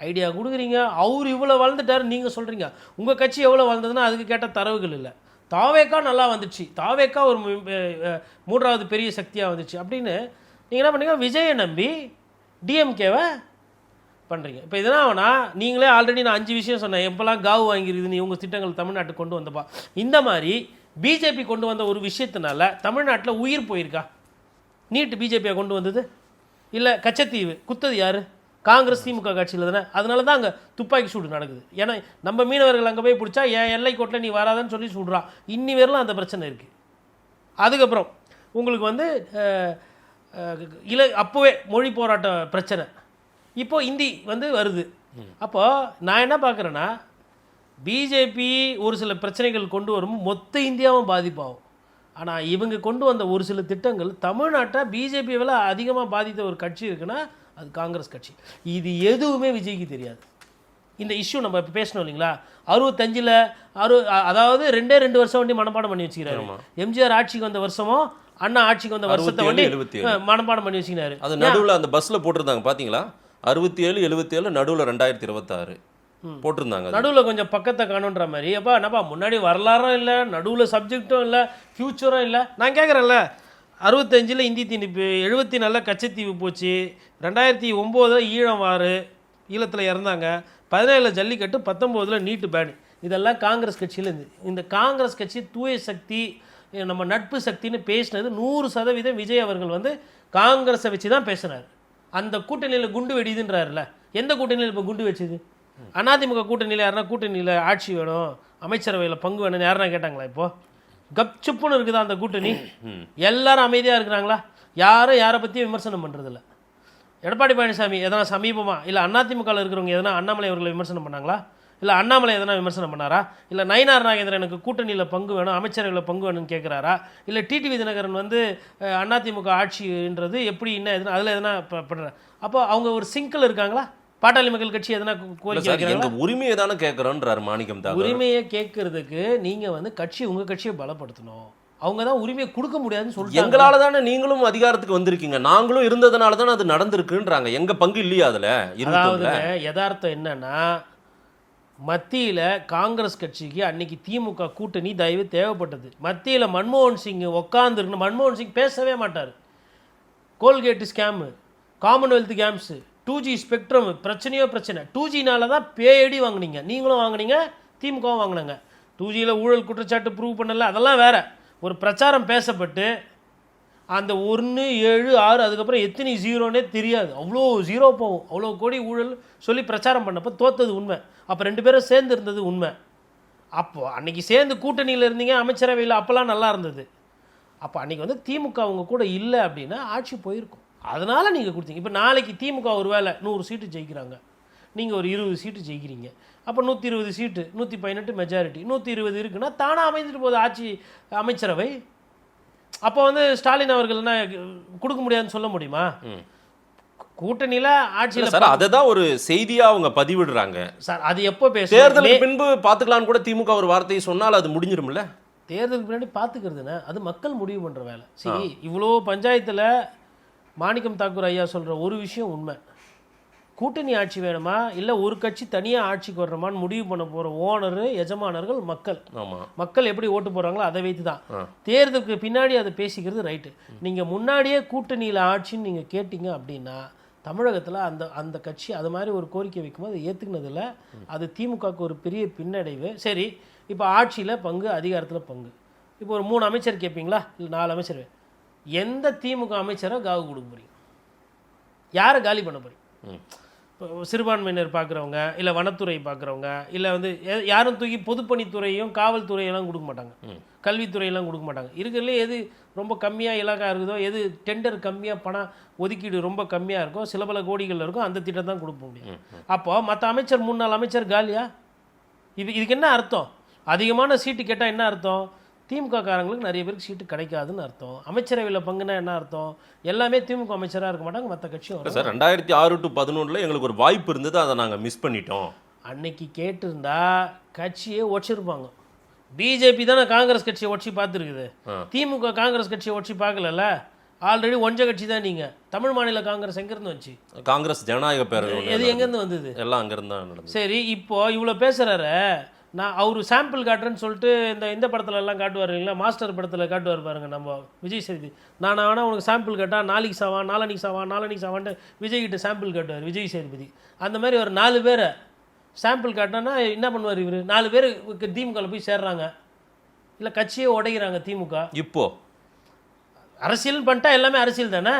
ஐடியா கொடுக்குறீங்க. அவர் இவ்வளோ வளர்ந்துட்டார், நீங்கள் சொல்கிறீங்க. உங்கள் கட்சி எவ்வளோ வளர்ந்ததுன்னா அதுக்கு கேட்ட தரவுகள் இல்லை. தாவேக்கா நல்லா வந்துச்சு, தாவேக்கா ஒரு மூன்றாவது பெரிய சக்தியாக வந்துச்சு அப்படின்னு நீங்கள் என்ன பண்ணீங்க? விஜயை நம்பி டிஎம்கேவை பண்ணுறீங்க. இப்போ இதெல்லாம் ஆகுனா நீங்களே ஆல்ரெடி நான் 5 விஷயம் சொன்னேன். எப்போல்லாம் காவு வாங்கிருக்குதுன்னு இவங்க திட்டங்கள் தமிழ்நாட்டுக்கு கொண்டு வந்தப்பா. இந்த மாதிரி பிஜேபி கொண்டு வந்த ஒரு விஷயத்தினால தமிழ்நாட்டில் உயிர் போயிருக்கா? நீட் பிஜேபியை கொண்டு வந்தது இல்லை, கச்சத்தீவு குத்தது யார்? காங்கிரஸ் திமுக கட்சியில் தானே. அதனால தான் அங்கே துப்பாக்கி சூடு நடக்குது. ஏன்னா நம்ம மீனவர்கள் அங்கே போய் பிடிச்சா என் எல்லை கோட்டில் நீ வராதான்னு சொல்லி சுடுறான். இன்னி வரலாம் அந்த பிரச்சனை இருக்குது. அதுக்கப்புறம் உங்களுக்கு வந்து அப்போவே மொழி போராட்ட பிரச்சனை, இப்போது இந்தி வந்து வருது. அப்போது நான் என்ன பார்க்குறேன்னா, பிஜேபி ஒரு சில பிரச்சனைகள் கொண்டு வரும், மொத்த இந்தியாவும் பாதிப்பாகும். ஆனால் இவங்க கொண்டு வந்த ஒரு சில திட்டங்கள் தமிழ்நாட்டை பிஜேபியை விட அதிகமாக பாதித்த ஒரு கட்சி இருக்குன்னா அது காங்கிரஸ் கட்சி. இது எதுவுமே விஜய்க்கு தெரியாது. இந்த இஷ்யூ நம்ம இப்போ பேசணும் இல்லைங்களா? 65 அதாவது 2 வருஷம் வண்டி மனப்பாடம் பண்ணி வச்சுக்கிறாரு. எம்ஜிஆர் ஆட்சிக்கு வந்த வருஷமும் அண்ணா ஆட்சிக்கு வந்த வருஷத்தை வண்டி மனப்பாடம் பண்ணி வச்சுக்கிறாரு. அது நடுவில் அந்த பஸ்ஸில் போட்டிருந்தாங்க பார்த்தீங்களா? 67, 77 நடுவில் 2026 போட்டிருந்தாங்க. நடுவில் கொஞ்சம் பக்கத்தை காணுன்ற மாதிரி. அப்பா என்னப்பா முன்னாடி வரலாறும் இல்லை, நடுவில் சப்ஜெக்டும் இல்லை, ஃப்யூச்சரும் இல்லை. நான் கேட்குறேன்ல, 65 இந்தி திணிப்பு, 74 கச்சத்தீவு போச்சு, 2009 ஈழம் வாரு, ஈழத்தில் இறந்தாங்க, 17 ஜல்லிக்கட்டு, 19 நீட்டு பேன். இதெல்லாம் காங்கிரஸ் கட்சியில் இருந்து. இந்த காங்கிரஸ் கட்சி தூய சக்தி, நம்ம நட்பு சக்தின்னு பேசினது 100% விஜய் அவர்கள் வந்து காங்கிரஸை வச்சு தான் பேசினார். அந்த கூட்டணியில் குண்டு வெடிதுன்றாருல, எந்த கூட்டணியில் இப்போ குண்டு வச்சுது? அதிமுக கூட்டணியில் யாருன்னா கூட்டணியில் ஆட்சி வேணும், அமைச்சரவையில் பங்கு வேணும்னு யாருன்னா கேட்டாங்களா? இப்போது கப்சுப்புன்னு இருக்குதா அந்த கூட்டணி? எல்லாரும் அமைதியாக இருக்கிறாங்களா? யாரும் யாரை பற்றியும் விமர்சனம் பண்ணுறதில்ல. எடப்பாடி பழனிசாமி எதனா சமீபமாக இல்லை அதிமுகவில் இருக்கிறவங்க எதனா அண்ணாமலை அவர்களை விமர்சனம் பண்ணாங்களா? இல்லை அண்ணாமலை எதனா விமர்சனம் பண்ணாரா? இல்லை நயினார் நாகேந்திரன் எனக்கு கூட்டணியில் பங்கு வேணும், அமைச்சரவையில் பங்கு வேணும்னு கேட்குறாரா? இல்லை டிடிவி தினகரன் வந்து அதிமுக ஆட்சின்றது எப்படி என்ன எதுனா அதில் எதனா பண்ணுற? அப்போ அவங்க ஒரு சிங்கிள் இருக்காங்களா? பாட்டாளி மக்கள் கட்சி எதனா கோரிக்கை வைக்கிறாங்க? உரிமையை தானே கேட்குறோன்றார் மாணிக்கம் தாக்கூர். உரிமையை கேட்கறதுக்கு நீங்கள் வந்து கட்சி உங்கள் கட்சியை பலப்படுத்தணும். அவங்க தான் உரிமையை கொடுக்க முடியாதுன்னு சொல்லிட்டு, எங்களால் தானே நீங்களும் அதிகாரத்துக்கு வந்திருக்கீங்க, நாங்களும் இருந்ததுனால தானே அது நடந்திருக்குன்றாங்க. எங்கள் பங்கு இல்லையா அதில்? அதாவது யதார்த்தம் என்னன்னா, மத்தியில் காங்கிரஸ் கட்சிக்கு அன்னைக்கு திமுக கூட்டணி தயவு தேவைப்பட்டது. மத்தியில் மன்மோகன் சிங் உட்காந்துருக்குன்னு, மன்மோகன் சிங் பேசவே மாட்டார். Colgate scam, Commonwealth games, 2G spectrum பிரச்சனையோ பிரச்சனை. 2Gனால தான் பேயடி வாங்கினீங்க, நீங்களும் வாங்கினீங்க, திமுகவும் வாங்கினாங்க. 2Gயில் ஊழல் குற்றச்சாட்டு ப்ரூவ் பண்ணல, அதெல்லாம் வேற. ஒரு பிரச்சாரம் பேசப்பட்டு அந்த 1, 7, 6 அதுக்கப்புறம் எத்தனை ஜீரோனே தெரியாது, அவ்வளோ ஜீரோ போகும், அவ்வளோ கோடி ஊழல் சொல்லி பிரச்சாரம் பண்ணப்போ தோத்தது உண்மை. அப்போ 2 பேரும் சேர்ந்து இருந்தது உண்மை. அப்போது அன்றைக்கி சேர்ந்து கூட்டணியில் இருந்தீங்க, அமைச்சரவையில் அப்போல்லாம் நல்லா இருந்தது. அப்போ அன்றைக்கி வந்து திமுக அவங்க கூட இல்லை அப்படின்னா ஆட்சி போயிருக்கும். அதனால் நீங்கள் கொடுத்தீங்க. இப்போ நாளைக்கு திமுக ஒரு வேளை 100 சீட்டு ஜெயிக்கிறாங்க, நீங்கள் ஒரு 20 சீட்டு ஜெயிக்கிறீங்க. அப்போ 120 சீட்டு, 118 மெஜாரிட்டி, 120 இருக்குன்னா தானாக அமைந்துட்டு போகுது ஆட்சி, அமைச்சரவை. அப்போ வந்து ஸ்டாலின் அவர்கள்னா கொடுக்க முடியாதுன்னு சொல்ல முடியுமா? கூட்டணியில் ஆட்சியில் சார் அதை தான் ஒரு செய்தியாக அவங்க பதிவிடுறாங்க சார். அது எப்போ தேர்தலுக்கு பின்பு பார்த்துக்கலான்னு கூட திமுக ஒரு வார்த்தையை சொன்னால் அது முடிஞ்சிரும்ல? தேர்தலுக்கு பின்னாடி பார்த்துக்கிறதுனா அது மக்கள் முடிவு பண்ணுற வேலை. சரி, இவ்வளோ பஞ்சாயத்தில் மாணிக்கம் தாக்கூர் ஐயா சொல்கிற ஒரு விஷயம் உண்மை. கூட்டணி ஆட்சி வேணுமா இல்லை ஒரு கட்சி தனியாக ஆட்சிக்கு வர்றோமான்னு முடிவு பண்ண போகிற ஓனரு, எஜமானர்கள் மக்கள். மக்கள் எப்படி ஓட்டு போடுறாங்களோ அதை வைத்து தான். தேர்தலுக்கு பின்னாடி அதை பேசிக்கிறது ரைட்டு. நீங்கள் முன்னாடியே கூட்டணியில் ஆட்சின்னு நீங்கள் கேட்டிங்க அப்படின்னா தமிழகத்தில் அந்த கட்சி அது மாதிரி ஒரு கோரிக்கை வைக்கும்போது ஏற்றுக்கினதில்ல. அது திமுகவுக்கு ஒரு பெரிய பின்னடைவு. சரி, இப்போ ஆட்சியில் பங்கு, அதிகாரத்தில் பங்கு. இப்போ ஒரு 3 அமைச்சர் கேட்பீங்களா இல்லை 4 அமைச்சர்? எந்த திமுக அமைச்சரை காவு கொடுக்க போறீங்க? யாரை காலி பண்ண போறீங்க? இப்போ சிறுபான்மையினர் பார்க்குறவங்க, இல்லை வனத்துறை பார்க்குறவங்க, இல்லை வந்து யாரும் தூக்கி பொதுப்பணித்துறையும் காவல்துறையெல்லாம் கொடுக்க மாட்டாங்க, கல்வித்துறையெல்லாம் கொடுக்க மாட்டாங்க. இருக்கிறதுலே எது ரொம்ப கம்மியாக இலாக்கா இருக்குதோ, எது டெண்டர் கம்மியாக பணம் ஒதுக்கீடு ரொம்ப கம்மியாக இருக்கோ, சில பல கோடிகளில் இருக்கும், அந்த திட்டம் தான் கொடுக்க முடியும். அப்போது மற்ற அமைச்சர் 3-4 அமைச்சர் காலியா? இதுக்கு என்ன அர்த்தம்? அதிகமான சீட்டு கேட்டால் என்ன அர்த்தம்? திமுக காரங்களுக்கு நிறைய பேருக்கு சீட்டு கிடைக்காதுன்னு அர்த்தம். அமைச்சரவையில் பங்குனா என்ன அர்த்தம்? எல்லாமே திமுக அமைச்சராக இருக்க மாட்டாங்க, மற்ற கட்சியும். சார் 2006 to 2011 எங்களுக்கு ஒரு வாய்ப்பு இருந்தது, அதை நாங்கள் மிஸ் பண்ணிட்டோம். அன்னைக்கு கேட்டிருந்தா கட்சியே ஒடிச்சிருப்பாங்க. பிஜேபி தானே காங்கிரஸ் கட்சியை ஒடிச்சு பார்த்துருக்குது, திமுக காங்கிரஸ் கட்சியை ஒடிச்சு பார்க்கல. ஆல்ரெடி ஒஞ்ச கட்சி தான் நீங்கள். தமிழ் மாநில காங்கிரஸ் எங்கேருந்து வந்துச்சு? காங்கிரஸ் ஜனநாயக பேரவை எது எங்கேருந்து வந்தது? எல்லாம் அங்கேருந்து தான் நடந்தது. சரி, இப்போ இவ்வளோ பேசுகிறாரு, நான் அவர் சாம்பிள் காட்டுறேன்னு சொல்லிட்டு இந்த படத்துல எல்லாம் காட்டுவார் இல்லைங்களா, மாஸ்டர் படத்தில் காட்டுவார் பாருங்க நம்ம விஜய் சேதுபதி. நான் வேணா உனக்கு சாம்பிள் காட்டா நாளைக்கு சாவான் நாளைக்கு சாவான்ட்டு விஜய்கிட்ட சாம்பிள் காட்டுவார் விஜய் சேதுபதி. அந்த மாதிரி ஒரு 4 பேரை சாம்பிள் காட்டினா என்ன பண்ணுவார் இவர்? 4 பேர் திமுகவில் போய் சேர்றாங்க, இல்லை கட்சியே உடைக்கிறாங்க திமுக. இப்போ அரசியல் பண்ணிட்டா எல்லாமே அரசியல் தானே,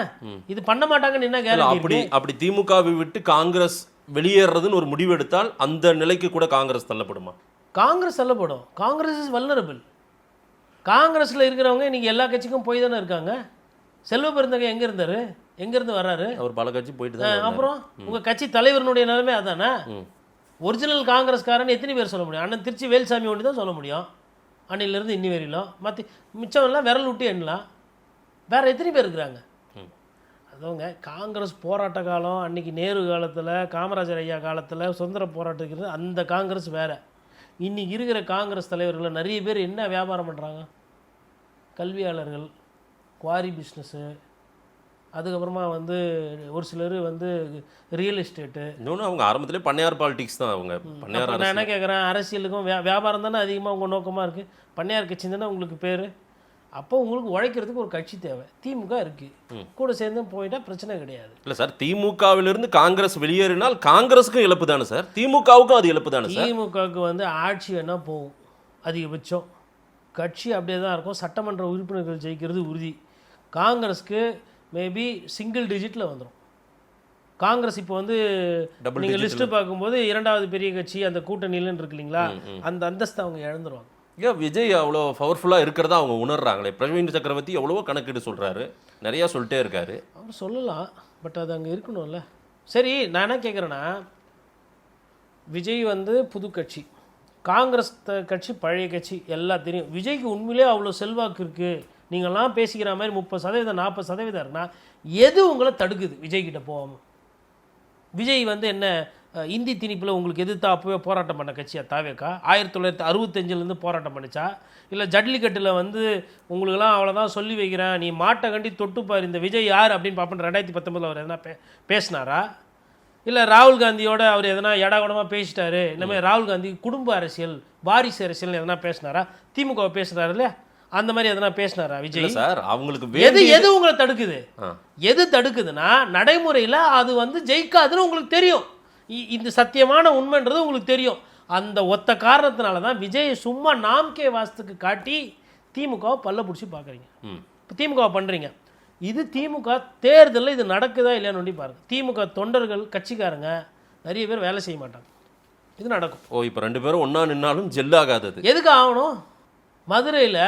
இது பண்ண மாட்டாங்கன்னு என்ன கேரண்டி? அப்படி திமுகவை விட்டு காங்கிரஸ் வெளியேறதுன்னு ஒரு முடிவு எடுத்தால் அந்த நிலைக்கு கூட காங்கிரஸ் தள்ளப்படுமா? காங்கிரஸ் தள்ளப்படும். Congress is vulnerable. காங்கிரஸில் இருக்கிறவங்க இன்னைக்கு எல்லா கட்சிக்கும் போய் தானே இருக்காங்க. செல்வ பெருந்தகை எங்கே இருந்தார்? எங்கேருந்து வர்றாரு? அவர் பல கட்சி போயிட்டு தான். அப்புறம் உங்கள் கட்சி தலைவருடைய நிலைமை அதானே. ஒரிஜினல் காங்கிரஸ்காரன் எத்தனை பேர் சொல்ல முடியும்? அண்ணன் திருச்சி வேல்சாமி ஒன்று தான் சொல்ல முடியும், அன்னிலிருந்து இன்னி வரையிலும். மிச்சம் எல்லாம் விரல் விட்டு எண்ணலாம். வேறு எத்தனை பேர் இருக்கிறாங்க? அதுவங்க காங்கிரஸ் போராட்ட காலம் அன்றைக்கி நேரு காலத்தில், காமராஜர் ஐயா காலத்தில் சுதந்திர போராட்டம் இருக்கிறது, அந்த காங்கிரஸ் வேறு. இன்றைக்கி இருக்கிற காங்கிரஸ் தலைவர்கள் நிறைய பேர் என்ன வியாபாரம் பண்ணுறாங்க? கல்வியாளர்கள், குவாரி பிஸ்னஸ்ஸு, அதுக்கப்புறமா ஒரு சிலர் ரியல் எஸ்டேட்டு. இன்னொன்று அவங்க ஆரம்பத்திலே பண்ணையார் பாலிடிக்ஸ் தான். அவங்க பண்ணையார். நான் என்ன கேட்குறேன், அரசியலுக்கும் வியாபாரம் தானே அதிகமாக உங்கள் நோக்கமாக இருக்குது. பண்ணையார் கட்சி தானே உங்களுக்கு பேர். அப்போ உங்களுக்கு உழைக்கிறதுக்கு ஒரு கட்சி தேவை. திமுக இருக்குது, கூட சேர்ந்து போயிட்டா பிரச்சனை கிடையாது. இல்லை சார், திமுகவிலிருந்து காங்கிரஸ் வெளியேறினால் காங்கிரஸுக்கும் இழப்பு தானே சார், திமுகவுக்கும் அது இழப்பு தானே சார்? திமுகவுக்கு ஆட்சி வேணால் போகும், அதிகபட்சம் கட்சி அப்படியே தான் இருக்கும். சட்டமன்ற உறுப்பினர்கள் ஜெயிக்கிறது உறுதி. காங்கிரஸுக்கு மேபி சிங்கிள் டிஜிட்டில் வந்துடும். காங்கிரஸ் இப்போ நீங்கள் லிஸ்ட்டு பார்க்கும்போது 2வது பெரிய கட்சி அந்த கூட்டணியிலன்னு இருக்கு இல்லைங்களா, அந்த அந்தஸ்தை அவங்க இழந்துருவாங்க. ஏன் விஜய் அவ்வளோ பவர்ஃபுல்லாக இருக்கிறதா அவங்க உணர்றாங்களே? பிரவீன் சக்கரவர்த்தி எவ்வளவோ கணக்கீடு சொல்கிறாரு, நிறையா சொல்லிட்டே இருக்காரு. அவர் சொல்லலாம், பட் அது அங்கே இருக்கணும்ல. சரி, நான் என்ன கேட்குறேன்னா, விஜய் புது கட்சி, காங்கிரஸ் கட்சி பழைய கட்சி, எல்லாம் தெரியும். விஜய்க்கு உண்மையிலே அவ்வளோ செல்வாக்கு இருக்குது, நீங்கள்லாம் பேசிக்கிற மாதிரி 30% 40% இருக்குன்னா எது உங்களை தடுக்குது விஜய்கிட்ட போகாமல்? விஜய் என்ன இந்தி திணிப்பில் உங்களுக்கு எதிர்த்தா அப்போவே போராட்டம் பண்ண கட்சியா தாவேக்கா? 1965 போராட்டம் பண்ணிச்சா? இல்லை ஜல்லிக்கட்டில் உங்களுக்கெல்லாம் அவ்வளோதான் சொல்லி வைக்கிறேன், நீ மாட்டை கண்டி தொட்டுப்பார் இந்த விஜய் யார் அப்படின்னு பார்ப்பேன் 2019 அவர் எதனா பேசினாரா? இல்லை ராகுல் காந்தியோட அவர் எதனா எடாகுடமாக பேசிட்டாரு, இந்தமாதிரி ராகுல் காந்தி குடும்ப அரசியல் வாரிசு அரசியல் எதனா பேசினாரா? திமுக பேசுகிறாரு இல்லையா, அந்த மாதிரி எதனா பேசினாரா விஜய் சார்? அவங்களுக்கு எது உங்களை தடுக்குது? எது தடுக்குதுன்னா நடைமுறையில் அது ஜெயிக்காதுன்னு உங்களுக்கு தெரியும். இந்த சத்தியமான உண்மைன்றது உங்களுக்கு தெரியும். அந்த ஒத்த காரணத்தினால தான் விஜய் சும்மா நாம்கே வாஸ்துக்கு காட்டி திமுகவை பல்ல பிடிச்சி பார்க்குறீங்க. இப்போ திமுகவை பண்ணுறீங்க. இது திமுக தேர்தலில் இது நடக்குதா இல்லையான்னு பாருங்கள். திமுக தொண்டர்கள் கட்சிக்காரங்க நிறைய பேர் வேலை செய்ய மாட்டாங்க, இது நடக்கும். இப்போ 2 பேரும் ஒன்றா நின்னாலும் ஜெல்லாகாதது. எதுக்கு ஆகணும்? மதுரையில்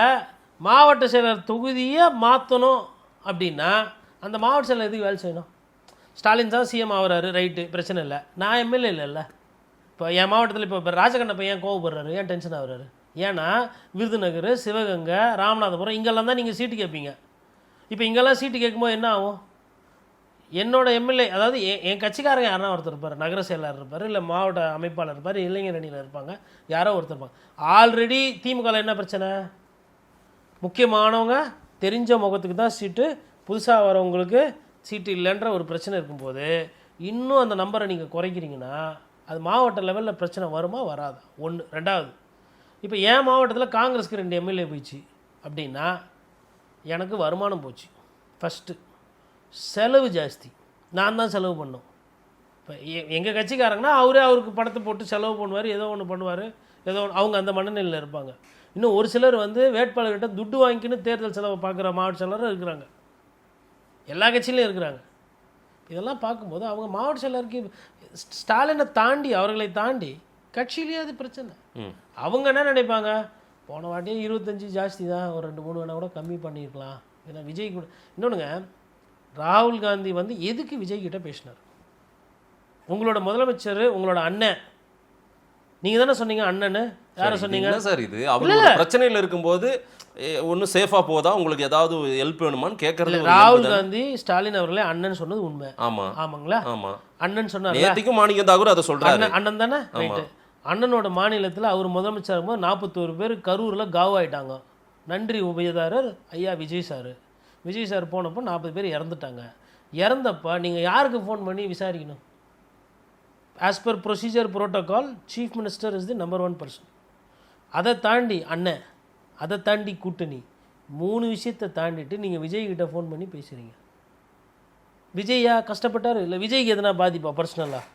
மாவட்ட செயலர் தொகுதியை மாற்றணும் அப்படின்னா அந்த மாவட்ட செயலர் எதுக்கு வேலை செய்யணும்? ஸ்டாலின் தான் சிஎம் ஆகிறாரு, ரைட்டு, பிரச்சனை இல்லை. நான் எம்எல்ஏ இல்லைல்ல. இப்போ என் மாவட்டத்தில் இப்போ ராஜகண்ணப்ப ஏன் கோவப்படுறாரு, ஏன் டென்ஷன் ஆகுறாரு? ஏன்னா விருதுநகர், சிவகங்கை, ராமநாதபுரம் இங்கெல்லாம் தான் நீங்கள் சீட்டு கேட்பீங்க. இப்போ இங்கெல்லாம் சீட்டு கேட்கும்போது என்ன ஆகும்? என்னோட எம்எல்ஏ, அதாவது என் கட்சிக்காரங்க யாரா ஒருத்தர் இருப்பார், நகர செயலாளர் இருப்பார், இல்லை மாவட்ட அமைப்பாளர் இருப்பார், இளைஞர் அணியில் இருப்பாங்க, யாரோ ஒருத்தர் இருப்பாங்க. ஆல்ரெடி திமுகவில் என்ன பிரச்சனை? முக்கியமானவங்க தெரிஞ்ச முகத்துக்கு தான் சீட்டு, புதுசாக வரவங்களுக்கு சீட்டு இல்லைன்ற ஒரு பிரச்சனை இருக்கும்போது இன்னும் அந்த நம்பரை நீங்கள் குறைக்கிறீங்கன்னா அது மாவட்ட லெவலில் பிரச்சனை வருமா வராதா? 1. 2வது, இப்போ என் மாவட்டத்தில் காங்கிரஸுக்கு 2 எம்எல்ஏ போயிடுச்சு அப்படின்னா எனக்கு வருமானம் போச்சு. ஃபஸ்ட்டு செலவு ஜாஸ்தி, நான் தான் செலவு பண்ணோம். இப்போ எங்கள் கட்சிக்காரங்கன்னா அவருக்கு பணத்தை போட்டு செலவு பண்ணுவார், ஏதோ ஒன்று பண்ணுவார், ஏதோ அவங்க அந்த மனநிலையில் இருப்பாங்க. இன்னும் ஒரு சிலர் வேட்பாளர்கிட்ட துட்டு வாங்கிக்கின்னு தேர்தல் செலவை பார்க்குற மாவட்ட செயலரும் இருக்கிறாங்க, எல்லா கட்சியிலையும் இருக்கிறாங்க. இதெல்லாம் பார்க்கும்போது அவங்க மாவட்ட செயலருக்கு ஸ்டாலினை தாண்டி, அவர்களை தாண்டி கட்சியிலேயே அது பிரச்சனை. அவங்க என்ன நினைப்பாங்க, போன வாட்டியே 25 ஜாஸ்தி தான், ஒரு 2-3 வேணா கூட கம்மி பண்ணியிருக்கலாம். ஏன்னா விஜய் கூட இன்னொன்றுங்க, ராகுல் காந்தி எதுக்கு விஜய் கிட்ட பேசினார்? உங்களோட முதலமைச்சர், உங்களோட அண்ணன், நீங்கள் தானே சொன்னீங்க அண்ணன்னு. யாரை சொன்னீங்க சார்? இது அவங்க பிரச்சனையில் இருக்கும்போது ஒன்றும் சேஃபாக போதா, உங்களுக்கு ஏதாவது ஹெல்ப் வேணுமான்னு கேட்கறது. ராகுல் காந்தி ஸ்டாலின் அவர்களே அண்ணன் சொன்னது உண்மை. ஆமாம், ஆமாங்களா? ஆமாம், அண்ணன் சொன்னார். நேத்திக்கும் மாணிக்கம் தாக்கூர் அதை சொல்கிறாரு. அண்ணன் தானே, ரைட்டு. அண்ணனோட மாநிலத்தில் அவர் முதலமைச்சர் இருக்கும்போது 41 பேர் கரூரில் காவாயிட்டாங்க. நன்றி உபயதாரர் ஐயா விஜய் சார். விஜய் சார் போனப்போ 40 பேர் இறந்துட்டாங்க. இறந்தப்போ நீங்கள் யாருக்கு ஃபோன் பண்ணி விசாரிக்கணும்? As per procedure protocol chief minister is the number 1 person. அதை தாண்டி அண்ணன், அதை தாண்டி கூட்டணி, 3 விஷயத்தை தாண்டிட்டு நீங்கள் விஜய்கிட்ட ஃபோன் பண்ணி பேசுகிறீங்க. விஜய்யா கஷ்டப்பட்டார்? இல்லை விஜய்க்கு எதனா பாதிப்பா பர்சனலாக?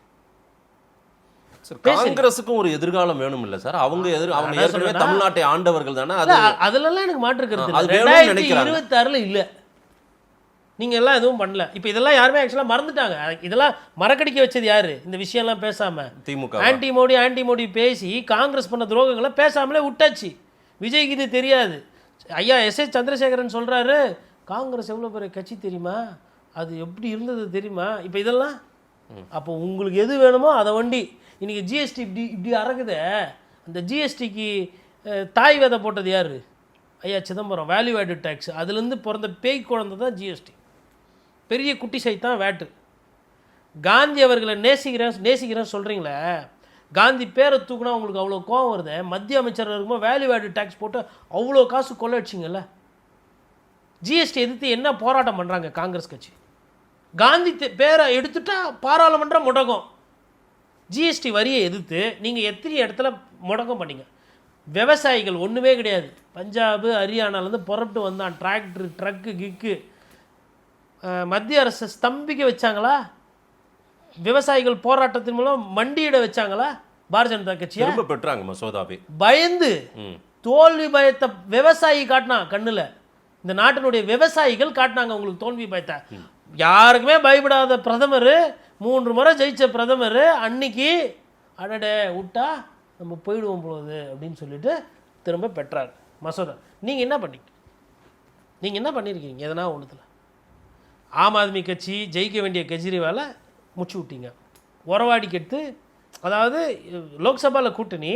சார் காங்கிரஸுக்கும் ஒரு எதிர்காலம் வேணும் இல்ல சார்? அவங்க ஏற்கனவே தமிழ்நாட்டை ஆண்டவர்கள் தானே. அதுலலாம் எனக்கு மாற்று கருத்து அது இல்லை. வேணும்னு நினைக்கிறாங்க. 2026 இல்லை, நீங்கள் எல்லாம் எதுவும் பண்ணல. இப்போ இதெல்லாம் யாருமே ஆக்சுவலாக மறந்துட்டாங்க. இதெல்லாம் மறக்கடிக்க வச்சது யாரு? இந்த விஷயம்லாம் பேசாமல் திமுக ஆன்டி மோடி பேசி காங்கிரஸ் பண்ண துரோகங்களை பேசாமலே விட்டாச்சு. விஜய்க்கு இது தெரியாது. ஐயா எஸ்.எஸ். சந்திரசேகரன் சொல்கிறாரு, காங்கிரஸ் எவ்வளோ பெரிய கட்சி தெரியுமா, அது எப்படி இருந்தது தெரியுமா. இப்போ இதெல்லாம் அப்போ உங்களுக்கு எது வேணுமோ அதை வண்டி. இன்றைக்கி ஜிஎஸ்டி இப்படி அறக்குதே, அந்த ஜிஎஸ்டிக்கு தாய் விதை போட்டது யார்? ஐயா சிதம்பரம். வேல்யூ ஆடட் டேக்ஸ், அதுலேருந்து பிறந்த பேய் குழந்தை தான் ஜிஎஸ்டி. பெரிய குட்டி சைத்தான் வேட்டு. காந்தி அவர்களை நேசிக்கிறேன் சொல்கிறீங்களே, காந்தி பேரை தூக்குனா உங்களுக்கு அவ்வளோ கோவம் வருது. மத்திய அமைச்சர் இருக்கும்போது வேல்யூ ஆடட் டேக்ஸ் போட்டு அவ்வளோ காசு கொள்ள வச்சிங்கல்ல. ஜிஎஸ்டி எதிர்த்து என்ன போராட்டம் பண்ணுறாங்க காங்கிரஸ் கட்சி? காந்தி பேரை எடுத்துட்டா பாராளுமன்றம் முடங்கும். ஜிஎஸ்டி வரியை எதிர்த்து நீங்கள் எத்தனை இடத்துல முடக்கம் பண்ணீங்க? விவசாயிகள் ஒன்றுமே கிடையாது. பஞ்சாபு ஹரியானாலேருந்து புறப்பட்டு வந்தான் டிராக்டர் ட்ரக்கு கிக்கு. மத்திய அரசு ஸ்தம்பிக்க வச்சாங்களா? விவசாயிகள் போராட்டத்தின் மூலம் மண்டியிட வச்சாங்களா பாரதிய ஜனதா கட்சியை? பெற்றாங்க மசோதாவை பயந்து. தோல்வி பயத்தை விவசாயி காட்டினா கண்ணில். இந்த நாட்டினுடைய விவசாயிகள் காட்டினாங்க உங்களுக்கு தோல்வி பயத்தை. யாருக்குமே பயப்படாத பிரதமர், 3 முறை ஜெயிச்ச பிரதமர் அன்னைக்கு அடடே விட்டா நம்ம போயிடுவோம் போகுது அப்படின்னு சொல்லிட்டு திரும்ப பெற்றார் மசோதா. நீங்கள் என்ன பண்ணியிருக்கீங்க? எதனா ஒன்றுத்தில் ஆம் ஆத்மி கட்சி ஜெயிக்க வேண்டிய கெஜ்ரிவாலை முச்சு விட்டீங்க. உறவாடிக்கு எடுத்து, அதாவது லோக்சபாவில் கூட்டணி,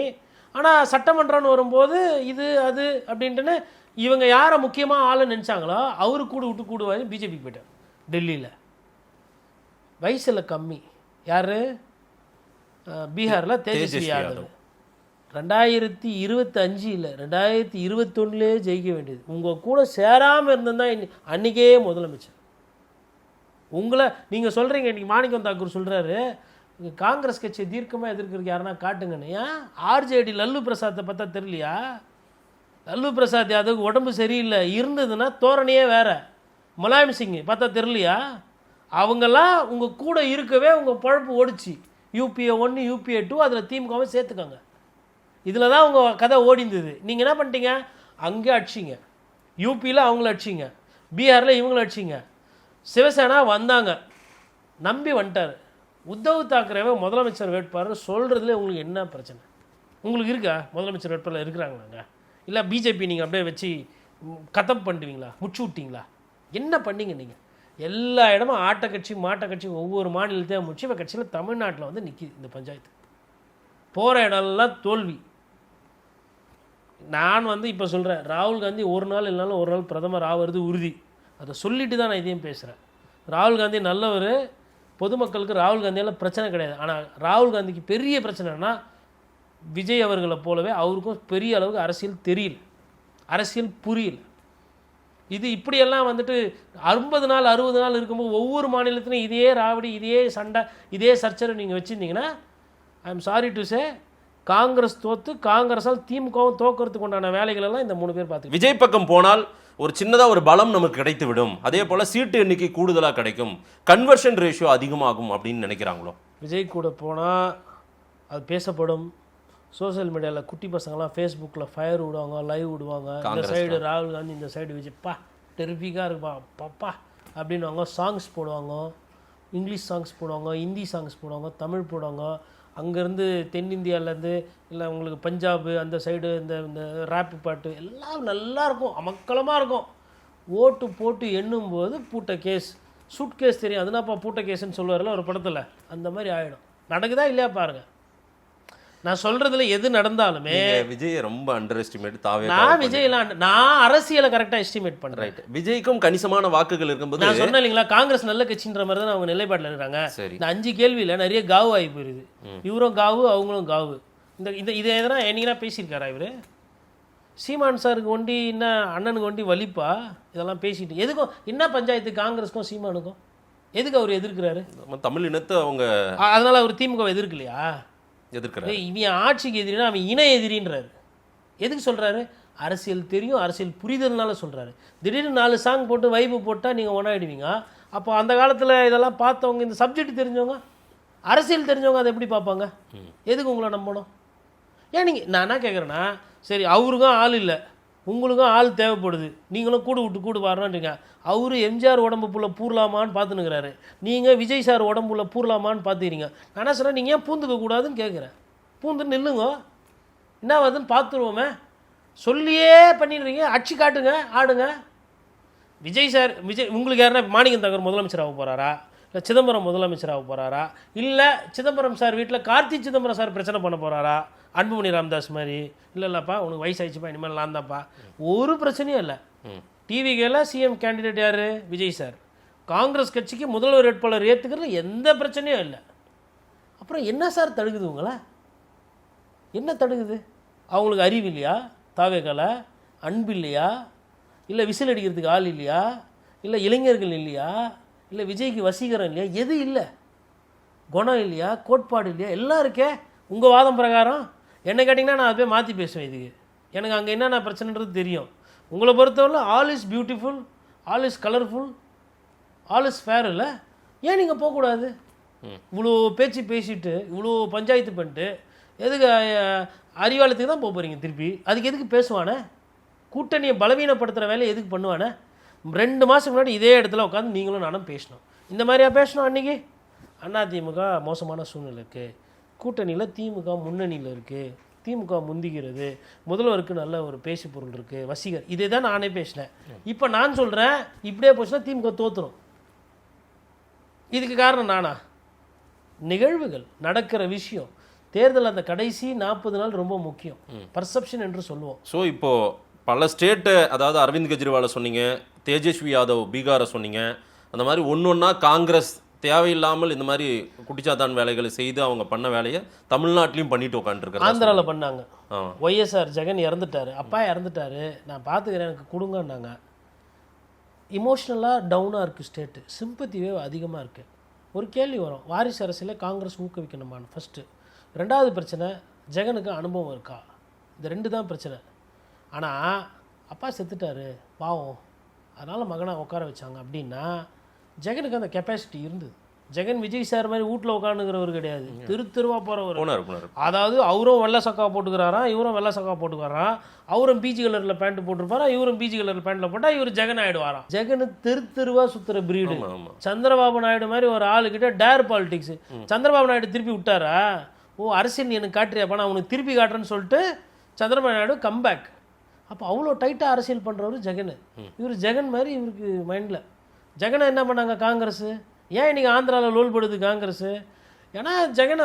ஆனால் சட்டமன்றம்னு வரும்போது இது அது அப்படின்ட்டுன்னு இவங்க யாரை முக்கியமாக ஆளுன்னு நினச்சாங்களோ அவரு கூடுவாரு பிஜேபிக்கு போயிட்டார். டெல்லியில் வயசில் கம்மி யார்? பீகாரில் தேஜஸ்வி யாதவ். 2025 2021 ஜெயிக்க வேண்டியது. உங்கள் கூட சேராமல் இருந்திருந்தால் அன்றைக்கே முதலமைச்சர். உங்களை நீங்கள் சொல்கிறீங்க, இன்றைக்கி மாணிக்கம் தாக்கூர் சொல்கிறாரு, காங்கிரஸ் கட்சியை தீர்க்கமாக எதிர்க்கிறதுக்கு யாருன்னா காட்டுங்கன்னு. ஏன் ஆர்ஜேடி லல்லு பிரசாத்தை பார்த்தா தெரியலையா? லல்லு பிரசாத் யாதவுக்கு உடம்பு சரியில்லை, இருந்ததுன்னா தோரணையே வேறு. முலாயம் சிங் பார்த்தா தெரியலையா? அவங்கெல்லாம் உங்கள் கூட இருக்கவே உங்கள் பழப்பு ஓடிச்சு. UPA 1 UPA 2 அதில் திமுகவை சேர்த்துக்காங்க. இதில் தான் உங்கள் கதை ஓடிந்தது. நீங்கள் என்ன பண்ணிட்டீங்க? அங்கே அடிச்சிங்க, யூபியில் அவங்கள அடிச்சிங்க, பீகாரில் இவங்கள அடிச்சிங்க. சிவசேனா வந்தாங்க, நம்பி வந்துட்டார். உத்தவ் தாக்கரேவை முதலமைச்சர் வேட்பாளர் சொல்கிறதுல உங்களுக்கு என்ன பிரச்சனை? உங்களுக்கு இருக்கா முதலமைச்சர் வேட்பாளர் இருக்கிறாங்களாங்க? இல்லை பிஜேபி நீங்கள் அப்படியே வச்சு கதம் பண்ணுவீங்களா, முச்சு விட்டீங்களா? என்ன பண்ணீங்க நீங்கள்? எல்லா இடமும் ஆட்ட கட்சி மாட்ட கட்சி ஒவ்வொரு மாநிலத்தையும் முடிச்சு இப்போ கட்சியில் தமிழ்நாட்டில் வந்து நிற்கிது இந்த பஞ்சாயத்து. போகிற இடம்லாம் தோல்வி. நான் வந்து இப்போ சொல்கிறேன், ராகுல் காந்தி ஒரு நாள் இல்லைனாலும் ஒரு நாள் பிரதமர் ஆகிறது உறுதி. அதை சொல்லிட்டு தான் நான் இதையும் பேசுகிறேன். ராகுல் காந்தி நல்லவர், பொதுமக்களுக்கு ராகுல் காந்தியால் பிரச்சனை கிடையாது. ஆனால் ராகுல் காந்திக்கு பெரிய பிரச்சனைனா விஜய் அவர்களை போலவே அவருக்கும் பெரிய அளவுக்கு அரசியல் தெரியல, அரசியல் புரியல. இது இப்படியெல்லாம் வந்துட்டு 50 நாள் 60 நாள் இருக்கும்போது ஒவ்வொரு மாநிலத்திலும் இதே ராவடி, இதே சண்டை, இதே சர்ச்சை நீங்கள் வச்சுருந்தீங்கன்னா I am sorry to say, Congress தோற்று காங்கிரஸால் திமுகவும் தோக்கிறதுக்கு உண்டான வேலைகளெல்லாம் இந்த 3 பேர் பார்த்து. விஜய் பக்கம் போனால் ஒரு சின்னதாக ஒரு பலம் நமக்கு கிடைத்து விடும், அதே போல் சீட்டு எண்ணிக்கை கூடுதலாக கிடைக்கும், கன்வர்ஷன் ரேஷியோ அதிகமாகும் அப்படின்னு நினைக்கிறாங்களோ? விஜய் கூட போனால் அது பேசப்படும். சோசியல் மீடியாவில் குட்டி பசங்கள்லாம் ஃபேஸ்புக்கில் ஃபயர் விடுவாங்க, லைவ் விடுவாங்க. இந்த சைடு ராகுல் காந்தி, இந்த சைடு விஜய்ப்பா டெரிஃபிக்காக இருப்பா பப்பா அப்படின்வாங்க. சாங்ஸ் போடுவாங்க, இங்கிலீஷ் சாங்ஸ் போடுவாங்க, ஹிந்தி சாங்ஸ் போடுவாங்க, தமிழ் போடுவாங்க. அங்கேருந்து தென்னிந்தியாவிலேருந்து இல்லை உங்களுக்கு பஞ்சாபு அந்த சைடு இந்த ரேப்பு பாட்டு எல்லாம் நல்லாயிருக்கும், அமக்கலமாக இருக்கும். ஓட்டு போட்டு எண்ணும்போது பூட்ட கேஸ், சூட் கேஸ் தெரியும், அதுனாப்பா பூட்ட கேஸ்ன்னு சொல்லுவார்ல ஒரு படத்தில், அந்த மாதிரி ஆகிடும். நடக்குதா இல்லையா பாருங்கள். நான் சொல்றதுல எது நடந்தாலுமே விஜய் ரொம்ப அண்டர் எஸ்டிமேட். நான் விஜய்லாம் நான் அரசியலை கரெக்டாக எஸ்டிமேட் பண்ணுறேன். விஜய்க்கும் கணிசமான வாக்குகள் இருக்கும்போது நான் சொன்னேன் இல்லைங்களா, காங்கிரஸ் நல்ல கட்சின்ற மாதிரி தான் அவங்க நிலைப்பாட்டில் இருக்காங்க. இந்த 5 கேள்வியில் நிறைய காவு ஆகி போயிருது. இவரும் காவு, அவங்களும் காவு. இந்த இதை எதனா என்னைக்குனா பேசியிருக்காரா இவர்? சீமான் சாருக்கு ஒண்டி என்ன அண்ணனுக்கு ஒண்டி வலிப்பா இதெல்லாம் பேசிட்டு எதுக்கும் என்ன பஞ்சாயத்து காங்கிரஸுக்கும் சீமானுக்கும் எதுக்கு அவர் எதிர்க்கிறாரு? நம்ம தமிழ் இனத்தை அவங்க அதனால அவர் திமுக எதிர்க்கலையா? எதிர்க்கிறாரு. இவன் ஆட்சிக்கு எதிரினா அவன் இன எதிரின்றாரு. எதுக்கு சொல்கிறாரு? அரசியல் தெரியும், அரசியல் புரிதல்னால சொல்கிறாரு. திடீர்னு 4 சாங் போட்டு வைப்பு போட்டால் நீங்கள் ஒன்றாயிடுவீங்க. அப்போ அந்த காலத்தில் இதெல்லாம் பார்த்தவங்க, இந்த சப்ஜெக்ட் தெரிஞ்சவங்க, அரசியல் தெரிஞ்சவங்க அதை எப்படி பார்ப்பாங்க? எதுக்கு உங்களை நம்பணும்? ஏன் நீங்கள் நான் என்ன கேட்குறேன்னா, சரி அவருக்கும் ஆள் இல்லை, உங்களுக்கும் ஆள் தேவைப்படுது, நீங்களும் கூடு விட்டு கூடு வரணுன்றீங்க. அவரு எம்ஜிஆர் உடம்புக்குள்ள பூரலாமான்னு பார்த்துனுக்கிறாரு, நீங்கள் விஜய் சார் உடம்புல பூரலாமான்னு பார்த்துக்கிறீங்க. நான் என்ன சொல்கிறேன், நீங்கள் ஏன் பூந்துக்க கூடாதுன்னு கேட்குறேன். பூந்து நில்லுங்க, என்ன வருதுன்னு பார்த்துருவோமே. சொல்லியே பண்ணிடுறீங்க, அடிச்சு காட்டுங்க, ஆடுங்க. விஜய் சார் உங்களுக்கு யாருன்னா மாணிக்கம் தகர் முதலமைச்சராக போகிறாரா, இல்லை சிதம்பரம் முதலமைச்சராக போகிறாரா, இல்லை சிதம்பரம் சார் வீட்டில் கார்த்தி சிதம்பரம் சார் பிரச்சனை பண்ண போகிறாரா, அன்புமணி ராமதாஸ் மாதிரி? இல்லைல்லப்பா உனக்கு வயசாகிடுச்சுப்பா, இனிமேல் நான் தான்ப்பா. ஒரு பிரச்சனையும் இல்லை. டிவிகேல சிஎம் கேண்டிடேட் யார்? விஜய் சார். காங்கிரஸ் கட்சிக்கு முதல்வர் வேட்பாளர் ஏற்றுக்கிறது எந்த பிரச்சனையும் இல்லை. அப்புறம் என்ன சார் தடுக்குது உங்களை? என்ன தடுக்குது? அவங்களுக்கு அறிவு இல்லையா? தாவேக்கால அன்பு இல்லையா? இல்லை விசில் அடிக்கிறதுக்கு ஆள் இல்லையா? இல்லை இளைஞர்கள் இல்லையா? இல்லை விஜய்க்கு வசீகரம் இல்லையா? எது இல்லை? குணம் இல்லையா? கோட்பாடு இல்லையா? எல்லாம் இருக்கே. உங்கள் வாதம் பிரகாரம் என்ன கேட்டிங்கன்னா நான் அதை போய் மாற்றி பேசுவேன். இதுக்கு எனக்கு அங்கே என்னென்ன பிரச்சனைன்றது தெரியும். உங்களை பொறுத்தவரை all is beautiful, all is colourful, all is fair. இல்லை ஏன் நீங்கள் போகக்கூடாது? இவ்வளோ பேச்சு பேசிட்டு இவ்வளோ பஞ்சாயத்து பண்ணிட்டு எதுக்கு அறிவாலயத்துக்கு தான் போக போகிறீங்க திருப்பி? அதுக்கு எதுக்கு பேசுவானே? கூட்டணியை பலவீனப்படுத்துகிற வேலையை எதுக்கு பண்ணுவானே? 2 மாதத்துக்கு முன்னாடி இதே இடத்துல உட்காந்து நீங்களும் நானும் பேசணும். இந்த மாதிரியா பேசணும்? அன்றைக்கி அதிமுக மோசமான சூழ்நிலை இருக்குது, கூட்டணியில் திமுக முன்னணியில் இருக்குது, திமுக முந்திக்கிறது, முதல்வருக்கு நல்ல ஒரு பேச்சு பொருள் இருக்குது, வசீகர், இதே தான் நானே பேசினேன். இப்போ நான் சொல்கிறேன், இப்படியே போச்சுன்னா திமுக தோற்றுரும். இதுக்கு காரணம் நானா? நிகழ்வுகள், நடக்கிற விஷயம். தேர்தல் அந்த கடைசி 40 நாள் ரொம்ப முக்கியம். பர்செப்ஷன் என்று சொல்லுவோம். ஸோ இப்போது பல ஸ்டேட்டு, அதாவது அரவிந்த் கெஜ்ரிவாலை சொன்னீங்க, தேஜஸ்வி யாதவ் பீகாரை சொன்னீங்க, அந்த மாதிரி ஒன்றா காங்கிரஸ் தேவையில்லாமல் இந்த மாதிரி குட்டிச்சாத்தான் வேலைகளை செய்து அவங்க பண்ண வேலையை தமிழ்நாட்டிலையும் பண்ணிட்டு உட்காந்துருக்காங்க. ஆந்திராவில் பண்ணாங்க. ஒய்எஸ்ஆர் ஜெகன் இறந்துட்டார், அப்பா இறந்துட்டார், நான் பார்த்துக்கிறேன் எனக்கு கொடுங்கன்னாங்க. இமோஷ்னலாக டவுனாக இருக்குது ஸ்டேட்டு, சிம்பத்தி வேவ் அதிகமாக இருக்குது. ஒரு கேள்வி வரும், வாரிசு அரசியலை காங்கிரஸ் ஊக்குவிக்கணுமான்னு. ஃபஸ்ட்டு. 2வது பிரச்சனை, ஜெகனுக்கு அனுபவம் இருக்கா? இந்த 2 தான் பிரச்சனை. ஆனால் அப்பா செத்துட்டார் பாவம், அதனால் மகனை உட்கார வச்சாங்க அப்படின்னா ஜெகனுக்கு அந்த கெப்பாசிட்டி இருந்தது. ஜெகன் விஜய் சார் மாதிரி வீட்டில் உட்காந்துக்கிறவர் கிடையாது, தெருவாக போகிறவர். அதாவது அவரும் வெள்ளை சக்கா போட்டுக்கிறாராம், இவரும் வெள்ளை சக்கா போட்டுக்கிறாராம், அவரும் பீச்சி கலரில் பேண்ட் போட்டிருப்பாரா, இவரும் பீச்சி கலர் பேண்ட்டில் போட்டால் இவர் ஜெகன் ஆகிடுவாராம். ஜெகனு தெருவாக சுற்றுற பிரீடு. சந்திரபாபு நாயுடு மாதிரி ஒரு ஆளுக்கிட்ட டேர் பாலிடிக்ஸ். சந்திரபாபு நாயுடு திருப்பி விட்டாரா? ஓ அரசியல் நீ எனக்கு காட்டுறியாப்பா, நான் உனக்கு திருப்பி காட்டுறேன்னு சொல்லிட்டு சந்திரபாபு நாயுடு கம்பேக். அப்போ அவ்வளோ டைட்டாக அரசியல் பண்ணுறவர் ஜெகன். இவர் ஜெகன் மாதிரி இவருக்கு மைண்டில். ஜெகனை என்ன பண்ணாங்க காங்கிரஸ்? ஏன் இன்றைக்கி ஆந்திராவில் லோல்படுது காங்கிரஸ்? ஏன்னா ஜெகனை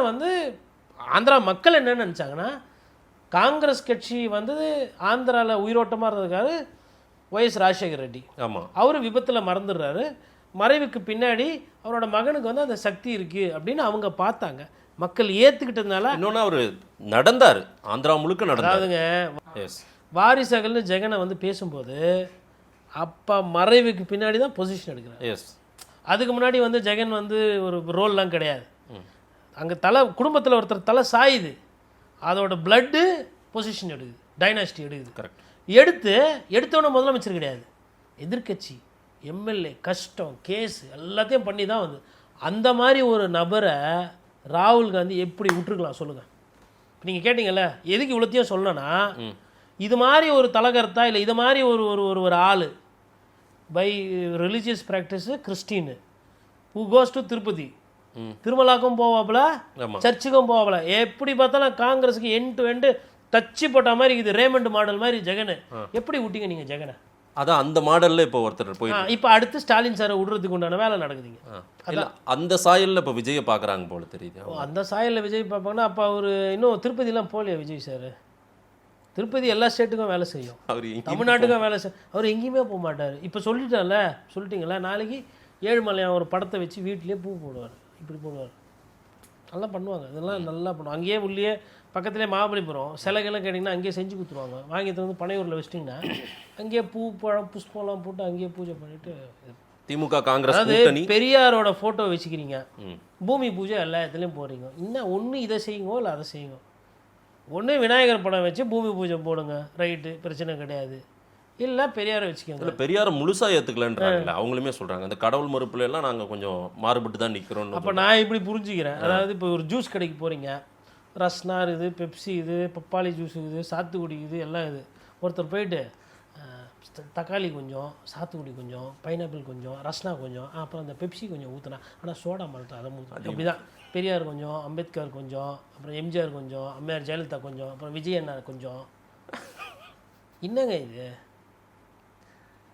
ஆந்திரா மக்கள் என்ன நினச்சாங்கன்னா, காங்கிரஸ் கட்சி ஆந்திராவில் உயிரோட்டமாக இருந்ததுக்காக ஒய்எஸ் ராஜசேகர் ரெட்டி. ஆமாம், அவர் விபத்தில் மறந்துடுறாரு. மறைவுக்கு பின்னாடி அவரோட மகனுக்கு அந்த சக்தி இருக்குது அப்படின்னு அவங்க பார்த்தாங்க. மக்கள் ஏற்றுக்கிட்டதுனால இன்னொன்று அவர் நடந்தார், ஆந்திரா முழுக்க நடந்தாருங்க. வாரிசகல்னு ஜெகனை பேசும்போது அப்பா மறைவுக்கு பின்னாடி தான் பொசிஷன் எடுக்கிறார். எஸ், அதுக்கு முன்னாடி ஜெகன் ஒரு ரோல்லாம் கிடையாது. அங்கே தலை குடும்பத்தில் ஒருத்தர் தலை சாயுது, அதோட பிளட்டு பொசிஷன் எடுக்குது, டைனாஸ்டி எடுக்குது. கரெக்ட். எடுத்தோன்னே முதலமைச்சர் கிடையாது, எதிர்கட்சி, எம்எல்ஏ, கஷ்டம், கேஸ் எல்லாத்தையும் பண்ணி தான் அந்த மாதிரி ஒரு நபரை ராகுல் காந்தி எப்படி விட்டுருக்கலாம் சொல்லுங்கள்? நீங்கள் கேட்டிங்கல்ல எதுக்கு இவ்வளோத்தையும் சொல்லணும்னா, இது மாதிரி ஒரு தலகர்த்தா இல்லை இது மாதிரி ஒரு ஒரு ஒரு ஆள் பை ரிலீஜியஸ் ப்ராக்டிஸு கிறிஸ்டின்னு ஹூ கோஸ் டு திருப்பதி, திருமலாக்கும் போவாப்புல, சர்ச்சுக்கும் போவாப்புல, எப்படி பார்த்தாலும் காங்கிரஸுக்கு எண்ட் டு எண்டு தச்சு போட்ட மாதிரி இது ரேமண்ட் மாடல் மாதிரி ஜெகனு. எப்படி விட்டீங்க நீங்கள் ஜெகனை? அதான் அந்த மாடலில் இப்போ ஒருத்தர் போய் இப்போ அடுத்து ஸ்டாலின் சாரை விடுறதுக்கு உண்டான வேலை நடக்குதுங்க. அதான் அந்த சாயலில் இப்போ விஜயை பார்க்குறாங்க போல தெரியுது. அந்த சாயலில் விஜய் பார்ப்பாங்கன்னா அப்போ அவர் இன்னும் திருப்பதிலாம் போகலையா விஜய் சார்? திருப்பதி எல்லா ஸ்டேட்டுக்கும் வேலை செய்யும், தமிழ்நாட்டுக்கும் வேலை செய்யும், அவர் எங்கேயுமே போக மாட்டார். இப்போ சொல்லிட்டீங்களா, நாளைக்கு ஏழுமலையான் ஒரு படத்தை வச்சு வீட்டிலே பூ போடுவார், இப்படி போடுவார். நல்லா பண்ணுவாங்க, இதெல்லாம் நல்லா பண்ணுவாங்க. அங்கேயே உள்ளே பக்கத்துலேயே மகாபலிபுரம் சிலைகள்லாம் கேட்டிங்கன்னா அங்கேயே செஞ்சு கொடுத்துருவாங்க. வாங்கிட்டு வந்து பனையூரில் வச்சிட்டிங்கன்னா அங்கேயே பூ பழம் புஷ்பம்லாம் போட்டு அங்கேயே பூஜை பண்ணிவிட்டு. திமுக காங்கிரஸ் அதாவது கூட்டணி பெரியாரோட ஃபோட்டோ வச்சுக்கிறீங்க, பூமி பூஜை எல்லா இடத்துலையும் போடுறீங்க. இன்னும் ஒன்று இதை செய்யுங்க இல்லை அதை செய்யுங்க. ஒன்று விநாயகர் படம் வச்சு பூமி பூஜை போடுங்க, ரைட்டு, பிரச்சனை கிடையாது. இல்லை பெரியாரை வச்சுக்கோங்க. இல்லை பெரியாரை முழுசாக ஏற்றுக்கலன்றாங்கல்ல, அவங்களுமே சொல்கிறாங்க அந்த கடவுள் மறுப்புல எல்லாம் நாங்கள் கொஞ்சம் மாறுபட்டு தான் நிற்கிறோம். அப்போ நான் இப்படி புரிஞ்சுக்கிறேன். அதாவது இப்போ ஒரு ஜூஸ் கடைக்கு போகிறீங்க, ரஸ்னா இது, பெப்சி இது, பப்பாளி ஜூஸ் இது, சாத்துக்குடி இது, எல்லாம் இது. ஒருத்தர் போயிட்டு தக்காளி கொஞ்சம், சாத்துக்குடி கொஞ்சம், பைனாப்பிள் கொஞ்சம், ரஸ்னா கொஞ்சம், அப்புறம் அந்த பெப்சி கொஞ்சம் ஊற்றினா, ஆனால் சோடா மாட்டேன் அதை ஊற்றினா. அப்படி தான் பெரியார் கொஞ்சம், அம்பேத்கர் கொஞ்சம், அப்புறம் எம்ஜிஆர் கொஞ்சம், அம்மையார் ஜெயலலிதா கொஞ்சம், அப்புறம் விஜய் அண்ணா கொஞ்சம். என்னங்க இது?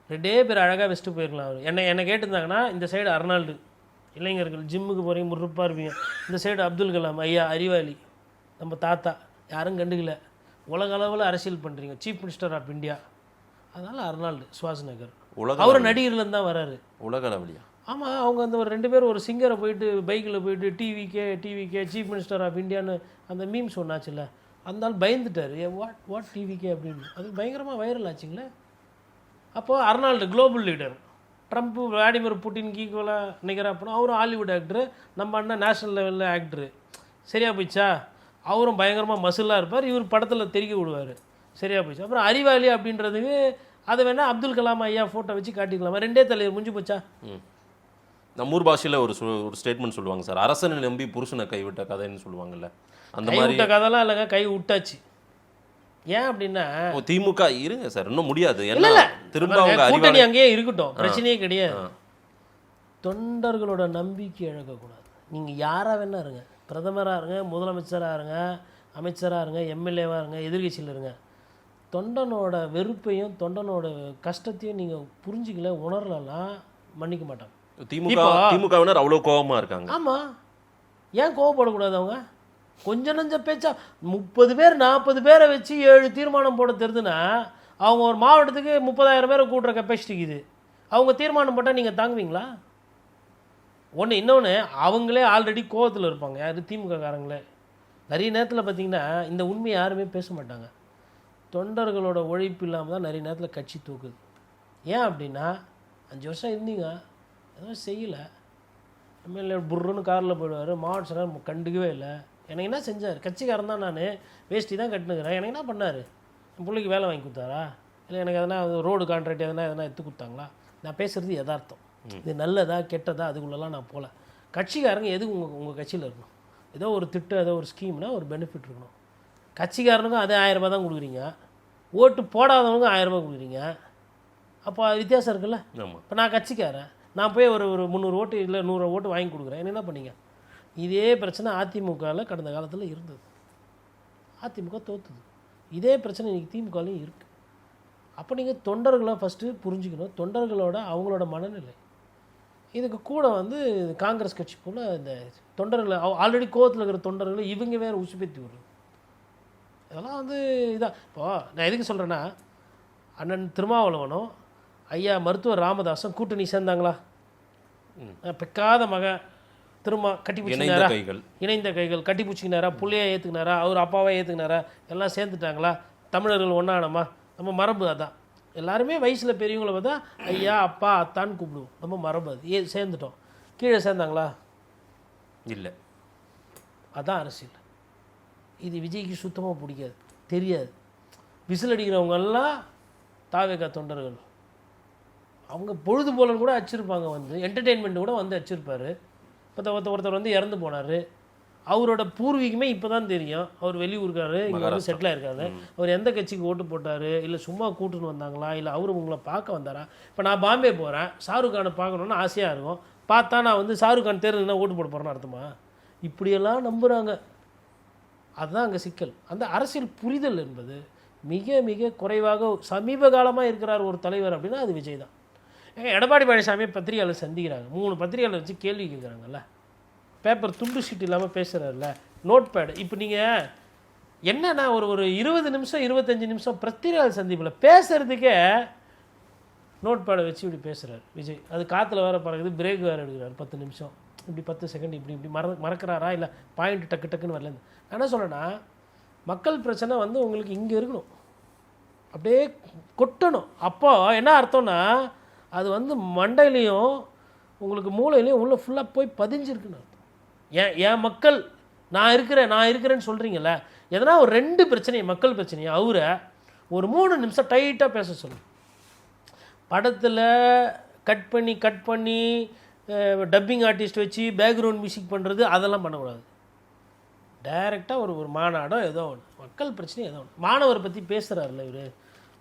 2 பேர் அழகாக வச்சுட்டு போயிருக்கலாம். அவர் என்னை கேட்டிருந்தாங்கன்னா இந்த சைடு அர்னால்டு, இளைஞர்கள் ஜிம்முக்கு போகிறீங்க முறுப்பாக இருப்பீங்க. இந்த சைடு அப்துல் கலாம் ஐயா, அறிவாளி, நம்ம தாத்தா, யாரும் கண்டுக்கல, உலக அளவில் அரசியல் பண்ணுறீங்க, சீஃப் மினிஸ்டர் ஆஃப் இந்தியா. அதனால் அர்னால்டு ஸ்வாஸ்நகர் அவர் நடிகர்லேருந்து தான் வராரு. உலக அளவிலையா? ஆமாம், அவங்க அந்த ஒரு 2 பேரும் ஒரு சிங்கரை போயிட்டு பைக்கில் போயிட்டு டிவிகே சீஃப் மினிஸ்டர் ஆஃப் இந்தியான்னு அந்த மீம்ஸ் ஒன்றாச்சுல்ல, அந்த ஆள் பயந்துட்டார். வாட் டிவிகே அப்படின்னு. அது பயங்கரமாக வைரல் ஆச்சுங்களே. அப்போது Arnold global leader, Trump Vladimir புட்டினுக்கு ஈக்குவலாக நிகராக போனோம். அவரும் ஹாலிவுட் ஆக்டரு, நம்ம அண்ணன் நேஷ்னல் லெவலில் ஆக்டரு. சரியாக போயிடுச்சா? அவரும் பயங்கரமாக மசிலாக இருப்பார், இவர் படத்தில் தெரிய விடுவார். சரியாக போயிடுச்சு. அப்புறம் அறிவாளி அப்படின்றதுக்கு அதை வேணால் அப்துல் கலாம் ஐயா ஃபோட்டோ வச்சு காட்டிக்கலாமா? 2 தலைவர் முடிஞ்சு போச்சா? நம்ம ஊர் பாஷையில் ஒரு ஸ்டேட்மெண்ட் சொல்லுவாங்க சார், அரசனை நம்பி புருஷனை கைவிட்ட கதைன்னு சொல்லுவாங்கல்ல, அந்த மாதிரி விட்ட கதைலாம் இல்லைங்க, கை விட்டாச்சு. ஏன் அப்படின்னா திமுக இருங்க சார், இன்னும் முடியாது. இல்லை திரும்ப அவங்க கூட்டணி அங்கேயே இருக்கட்டும், பிரச்சனையே கிடையாது. தொண்டர்களோட நம்பிக்கை இழக்கக்கூடாது. நீங்கள் யாராக வேணா இருங்க, பிரதமராக இருங்க, முதலமைச்சராக இருங்க, அமைச்சராக இருங்க, எம்எல்ஏவாக இருங்க, எதிர்கட்சியில் இருங்க, தொண்டனோட வெறுப்பையும் தொண்டனோட கஷ்டத்தையும் நீங்கள் புரிஞ்சிக்கல, உணரலாம், மன்னிக்க மாட்டாங்க. திமுகவினர் அவ்வளோ கோபமாக இருக்காங்க. ஆமாம், ஏன் கோவப்படக்கூடாது? அவங்க கொஞ்சம் நஞ்ச பேச்சா 30 பேர் 40 பேரை வச்சு 7 தீர்மானம் போட தெரிதுன்னா, அவங்க ஒரு மாவட்டத்துக்கு 30,000 பேரை கூட்டுற கெப்பாசிட்டிக்கு இது. அவங்க தீர்மானம் போட்டால் நீங்கள் தாங்குவீங்களா? ஒன்று. இன்னொன்று, அவங்களே ஆல்ரெடி கோவத்தில் இருப்பாங்க. யார்? திமுக காரங்களே. நிறைய நேரத்தில் பார்த்தீங்கன்னா இந்த உண்மையை யாருமே பேச மாட்டாங்க. தொண்டர்களோட உழைப்பு இல்லாமல் தான் நிறைய நேரத்தில் கட்சி தூக்குது. ஏன் அப்படின்னா 5 வருஷம் இருந்தீங்க, எதுவும் செய்யலை, எம்எல்ஏ புர்ருன்னு காரில் போயிடுவார், மாவட்ட செயலர் கண்டுக்கவே இல்லை. எனக்கு என்ன செஞ்சார்? கட்சிக்காரன் தான், நான் வேஷ்டி தான் கட்டுனுக்கிறேன், எனக்கு என்ன பண்ணார்? என் பிள்ளைக்கு வேலை வாங்கி கொடுத்தாரா? இல்லை எனக்கு எதனா ரோடு கான்ட்ராக்ட் எதனா எடுத்து கொடுத்தாங்களா? நான் பேசுகிறது யதார்த்தம். இது நல்லதா கெட்டதா அதுக்குள்ளெல்லாம் நான் போகல. கட்சிக்காரங்க எதுக்கு உங்கள் கட்சியில் இருக்கணும்? ஏதோ ஒரு திட்டம், ஏதோ ஒரு ஸ்கீம்னா ஒரு பெனிஃபிட் இருக்கணும். கட்சிக்காரனுக்கும் அதே 1000 ரூபாய் தான் கொடுக்குறீங்க, ஓட்டு போடாதவங்க 1000 ரூபாய் கொடுக்குறீங்க. அப்போ வித்தியாசம் இருக்குல்ல. இப்போ நான் கட்சிக்காரன், நான் போய் ஒரு 300 ஓட்டு இல்லை 100 ஓட்டு வாங்கி கொடுக்குறேன், என்ன பண்ணீங்க? இதே பிரச்சனை அதிமுகவில் கடந்த காலத்தில் இருந்தது, அதிமுக தோற்றுது. இதே பிரச்சனை இன்றைக்கி திமுகலையும் இருக்குது. அப்போ நீங்கள் தொண்டர்களை ஃபஸ்ட்டு புரிஞ்சுக்கணும், தொண்டர்களோட அவங்களோட மனநிலை. இதுக்கு கூட காங்கிரஸ் கட்சி போல் இந்த தொண்டர்களை ஆல்ரெடி கோவத்தில் இருக்கிற தொண்டர்களை இவங்க வேறு உசுப்பேற்றி விடுறது, இதெல்லாம் இதான். இப்போது நான் எதுக்கு சொல்கிறேன்னா, அண்ணன் திருமாவளவனும் ஐயா மருத்துவர் ராமதாஸும் கூட்டணி சேர்ந்தாங்களா? பெக்காத மகன் திரும்ப கட்டி பிடிச்சினாரா? இணைந்த கைகள் கட்டி பிடிச்சிக்கினாரா? பிள்ளையா ஏற்றுக்கினாரா? அவர் அப்பாவை ஏற்றுக்கினாரா? எல்லாம் சேர்ந்துட்டாங்களா? தமிழர்கள் ஒன்றானமா? நம்ம மரபு அதான். எல்லாருமே வயசில் பெரியவங்களை பார்த்தா ஐயா அப்பா அத்தான்னு கூப்பிடுவோம், நம்ம மரபு அது. சேர்ந்துட்டோம். கீழே சேர்ந்தாங்களா? இல்லை. அதான் அரசியல். இது விஜய்க்கு சுத்தமாக பிடிக்காது, தெரியாது. விசில் அடிக்கிறவங்கெல்லாம் தாவேகா தொண்டர்கள். அவங்க பொழுது போலன்னு கூட அடிச்சிருப்பாங்க, என்டர்டெயின்மெண்ட் கூட அடிச்சிருப்பார். ஒருத்தர் இறந்து போனார், அவரோட பூர்வீகமே இப்போ தான் தெரியும். அவர் வெளியூருக்காரு, இங்கே செட்டில் ஆயிருக்காரு. அவர் எந்த கட்சிக்கு ஓட்டு போட்டார், இல்லை சும்மா கூட்டுன்னு வந்தாங்களா, இல்லை அவரு உங்களை பார்க்க வந்தாரா? இப்போ நான் பாம்பே போகிறேன், ஷாருக் கானை பார்க்கணுன்னு ஆசையாக இருக்கும், பார்த்தா நான் ஷாருக் கான் தேர்தல்னா ஓட்டு போட போகிறேன்னு அர்த்தமா? இப்படியெல்லாம் நம்புகிறாங்க. அதுதான் அங்கே சிக்கல். அந்த அரசியல் புரிதல் என்பது மிக மிக குறைவாக சமீப காலமாக இருக்கிறார் ஒரு தலைவர் அப்படின்னா அது விஜய் தான். எடப்பாடி பழனிசாமியை பத்திரிகையாளர் சந்திக்கிறாங்க, 3 பத்திரிகையாளர் வச்சு கேள்வி கேட்குறாங்கல்ல, பேப்பர் துண்டு ஷீட் இல்லாமல் பேசுகிறார்ல, நோட் பேடு. இப்போ நீங்கள் என்னன்னா ஒரு 20 நிமிஷம் 25 நிமிஷம் பத்திரிகையாளர் சந்திப்பில் பேசுகிறதுக்கே நோட் பேடை வச்சு இப்படி பேசுகிறார் விஜய். அது காற்றுல வேறு பறக்குது, பிரேக் வேறு எடுக்கிறார் 10 நிமிஷம். இப்படி 10 செகண்ட் இப்படி இப்படி மறக்கிறாரா இல்லை பாயிண்ட் டக்கு டக்குன்னு வரல. நான் என்ன சொல்கிறேன்னா, மக்கள் பிரச்சனை வந்து உங்களுக்கு இங்கே இருக்கணும், அப்படியே கொட்டணும். அப்போ என்ன அர்த்தம்னா அது வந்து மண்டையிலையும் உங்களுக்கு மூளையிலையும் உள்ள ஃபுல்லாக போய் பதிஞ்சிருக்குன்னு அர்த்தம். என் மக்கள் நான் இருக்கிறேன்னு சொல்கிறீங்களே, எதனா ஒரு 2 பிரச்சனையை மக்கள் பிரச்சனையை அவரை ஒரு 3 நிமிஷம் டைட்டாக பேச சொல்லணும். படத்தில் கட் பண்ணி டப்பிங் ஆர்டிஸ்ட் வச்சு பேக்ரவுண்ட் மியூசிக் பண்ணுறது அதெல்லாம் பண்ணக்கூடாது. டைரெக்டாக ஒரு மாநாடோ ஏதோ ஒன்று, மக்கள் பிரச்சனை ஏதோ ஒன்று. மாணவரை பற்றி பேசுகிறாருல்ல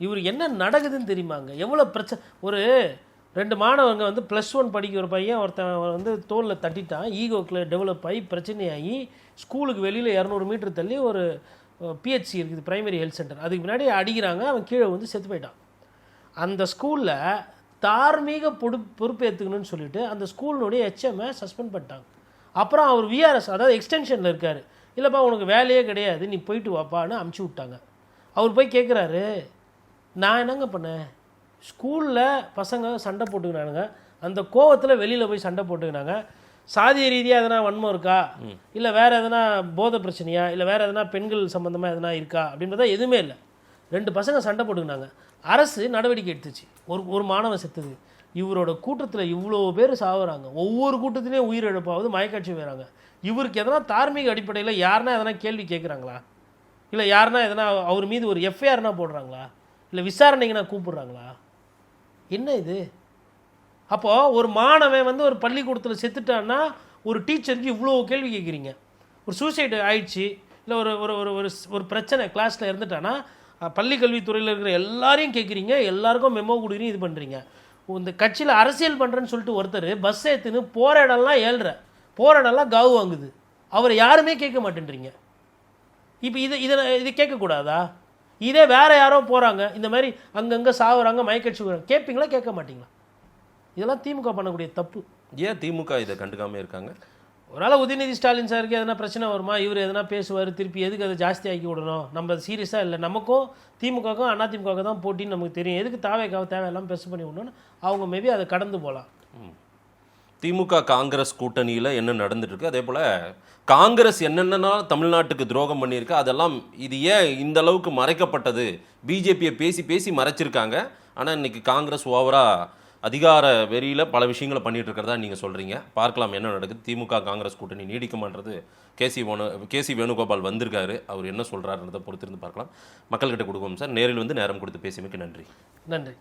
இவர் என்ன நடக்குதுன்னு தெரியுமாங்க? எவ்வளோ பிரச்சனை. ஒரு 2 மாணவங்க வந்து +1 படிக்கிற ஒரு பையன் ஒருத்தன் வந்து தோளில் தட்டிட்டான், ஈகோக்கில் டெவலப் ஆகி பிரச்சனையாகி ஸ்கூலுக்கு வெளியில் 200 மீட்டர் தள்ளி ஒரு பிஹெச்சி இருக்குது, பிரைமரி ஹெல்த் சென்டர், அதுக்கு முன்னாடி அடிக்கிறாங்க, அவன் கீழே வந்து செத்து போயிட்டான். அந்த ஸ்கூலில் தார்மீக பொறுப்பேற்றுக்கணும்னு சொல்லிட்டு அந்த ஸ்கூலினுடைய HMஐ சஸ்பெண்ட் பண்ணிட்டாங்க. அப்புறம் அவர் விஆர்எஸ் அதாவது எக்ஸ்டென்ஷனில் இருக்கார், இல்லைப்பா உனக்கு வேலையே கிடையாது நீ போயிட்டு வாப்பான்னு அமுச்சு விட்டாங்க. அவர் போய் கேட்குறாரு, நான் என்னங்க பண்ணேன்? ஸ்கூலில் பசங்க சண்டை போட்டுக்கினானுங்க, அந்த கோவத்தில் வெளியில் போய் சண்டை போட்டுக்கினாங்க. சாதிய ரீதியாக எதனா வன்மம் இருக்கா, இல்லை வேறு எதனா போதை பிரச்சனையா, இல்லை வேறு எதனா பெண்கள் சம்மந்தமாக எதனா இருக்கா அப்படின்றதா எதுவுமே இல்லை. 2 பசங்க சண்டை போட்டுக்கினாங்க, அரசு நடவடிக்கை எடுத்துச்சு, ஒரு மாணவன் செத்துது. இவரோட கூட்டத்தில் இவ்வளோ பேர் சாகுறாங்க, ஒவ்வொரு கூட்டத்திலையும் உயிரிழப்பாவது மயக்காட்சி வராங்க. இவருக்கு எதனா தார்மீக அடிப்படையில் யாருன்னா எதனா கேள்வி கேட்குறாங்களா, இல்லை யாருன்னா எதனா அவர் மீது ஒரு எஃப்ஐஆர்னா போடுறாங்களா, இல்லை விசாரணைக்குனா கூப்பிடுறாங்களா? என்ன இது? அப்போது ஒரு மாணவன் வந்து ஒரு பள்ளிக்கூடத்தில் செத்துட்டான்னா ஒரு டீச்சருக்கு இவ்வளோ கேள்வி கேட்குறீங்க. ஒரு சூசைடு ஆயிடுச்சு, இல்லை ஒரு ஒரு ஒரு ஒரு பிரச்சனை கிளாஸில் இருந்துட்டான்னா பள்ளி கல்வித்துறையில் இருக்கிற எல்லாரையும் கேட்குறீங்க, எல்லாருக்கும் மெமோ கொடுக்குறீங்க, இது பண்ணுறீங்க. இந்த கட்சியில் அரசியல் பண்ணுறேன்னு சொல்லிட்டு ஒருத்தர் பஸ் ஏற்றுன்னு போகிற இடம்லாம் போகிற இடம்லாம் காவு வாங்குது, அவரை யாருமே கேட்க மாட்டேன்றீங்க. இப்போ இது கேட்கக்கூடாதா? இதே வேறு யாரோ போகிறாங்க, இந்த மாதிரி அங்கங்கே சாகுறாங்க, மயக்கட்சி கேட்பீங்களா, கேட்க மாட்டிங்களா? இதெல்லாம் திமுக பண்ணக்கூடிய தப்பு. ஏன் திமுக இதை கண்டுக்காமல் இருக்காங்க? ஒருவேளை உதயநிதி ஸ்டாலின் சாருக்கு எதனா பிரச்சனை வருமா, இவர் எதனா பேசுவார், திருப்பி எதுக்கு அதை ஜாஸ்தி ஆக்கி விடணும், நம்ம சீரியஸாக இல்லை, நமக்கும் திமுகவுக்கும் அதிமுக தான் போட்டின்னு நமக்கு தெரியும், எதுக்கு தேவையெல்லாம் பெருசு பண்ணி விடணும்னு அவங்க மேபி அதை கடந்து போகலாம். திமுக காங்கிரஸ் கூட்டணியில் என்ன நடந்துட்டு இருக்கு, அதே போல் காங்கிரஸ் என்னென்னா தமிழ்நாட்டுக்கு துரோகம் பண்ணியிருக்கு, அதெல்லாம் இது ஏன் இந்த அளவுக்கு மறைக்கப்பட்டது? பிஜேபியை பேசி மறைச்சிருக்காங்க, ஆனால் இன்னைக்கு காங்கிரஸ் ஓவராக அதிகார வெறியில் பல விஷயங்களை பண்ணிட்டு இருக்கிறதா நீங்கள் சொல்கிறீங்க. பார்க்கலாம் என்ன நடக்குது. திமுக காங்கிரஸ் கூட்டணி நீடிக்குமான்றது கேசி வேணுகோபால் வந்திருக்காரு, அவர் என்ன சொல்கிறாருன்றதை பொறுத்திருந்து பார்க்கலாம். மக்கள்கிட்ட கொடுக்கும் சார். நேரில் வந்து நேரம் கொடுத்து பேசியமைக்கு நன்றி. நன்றி.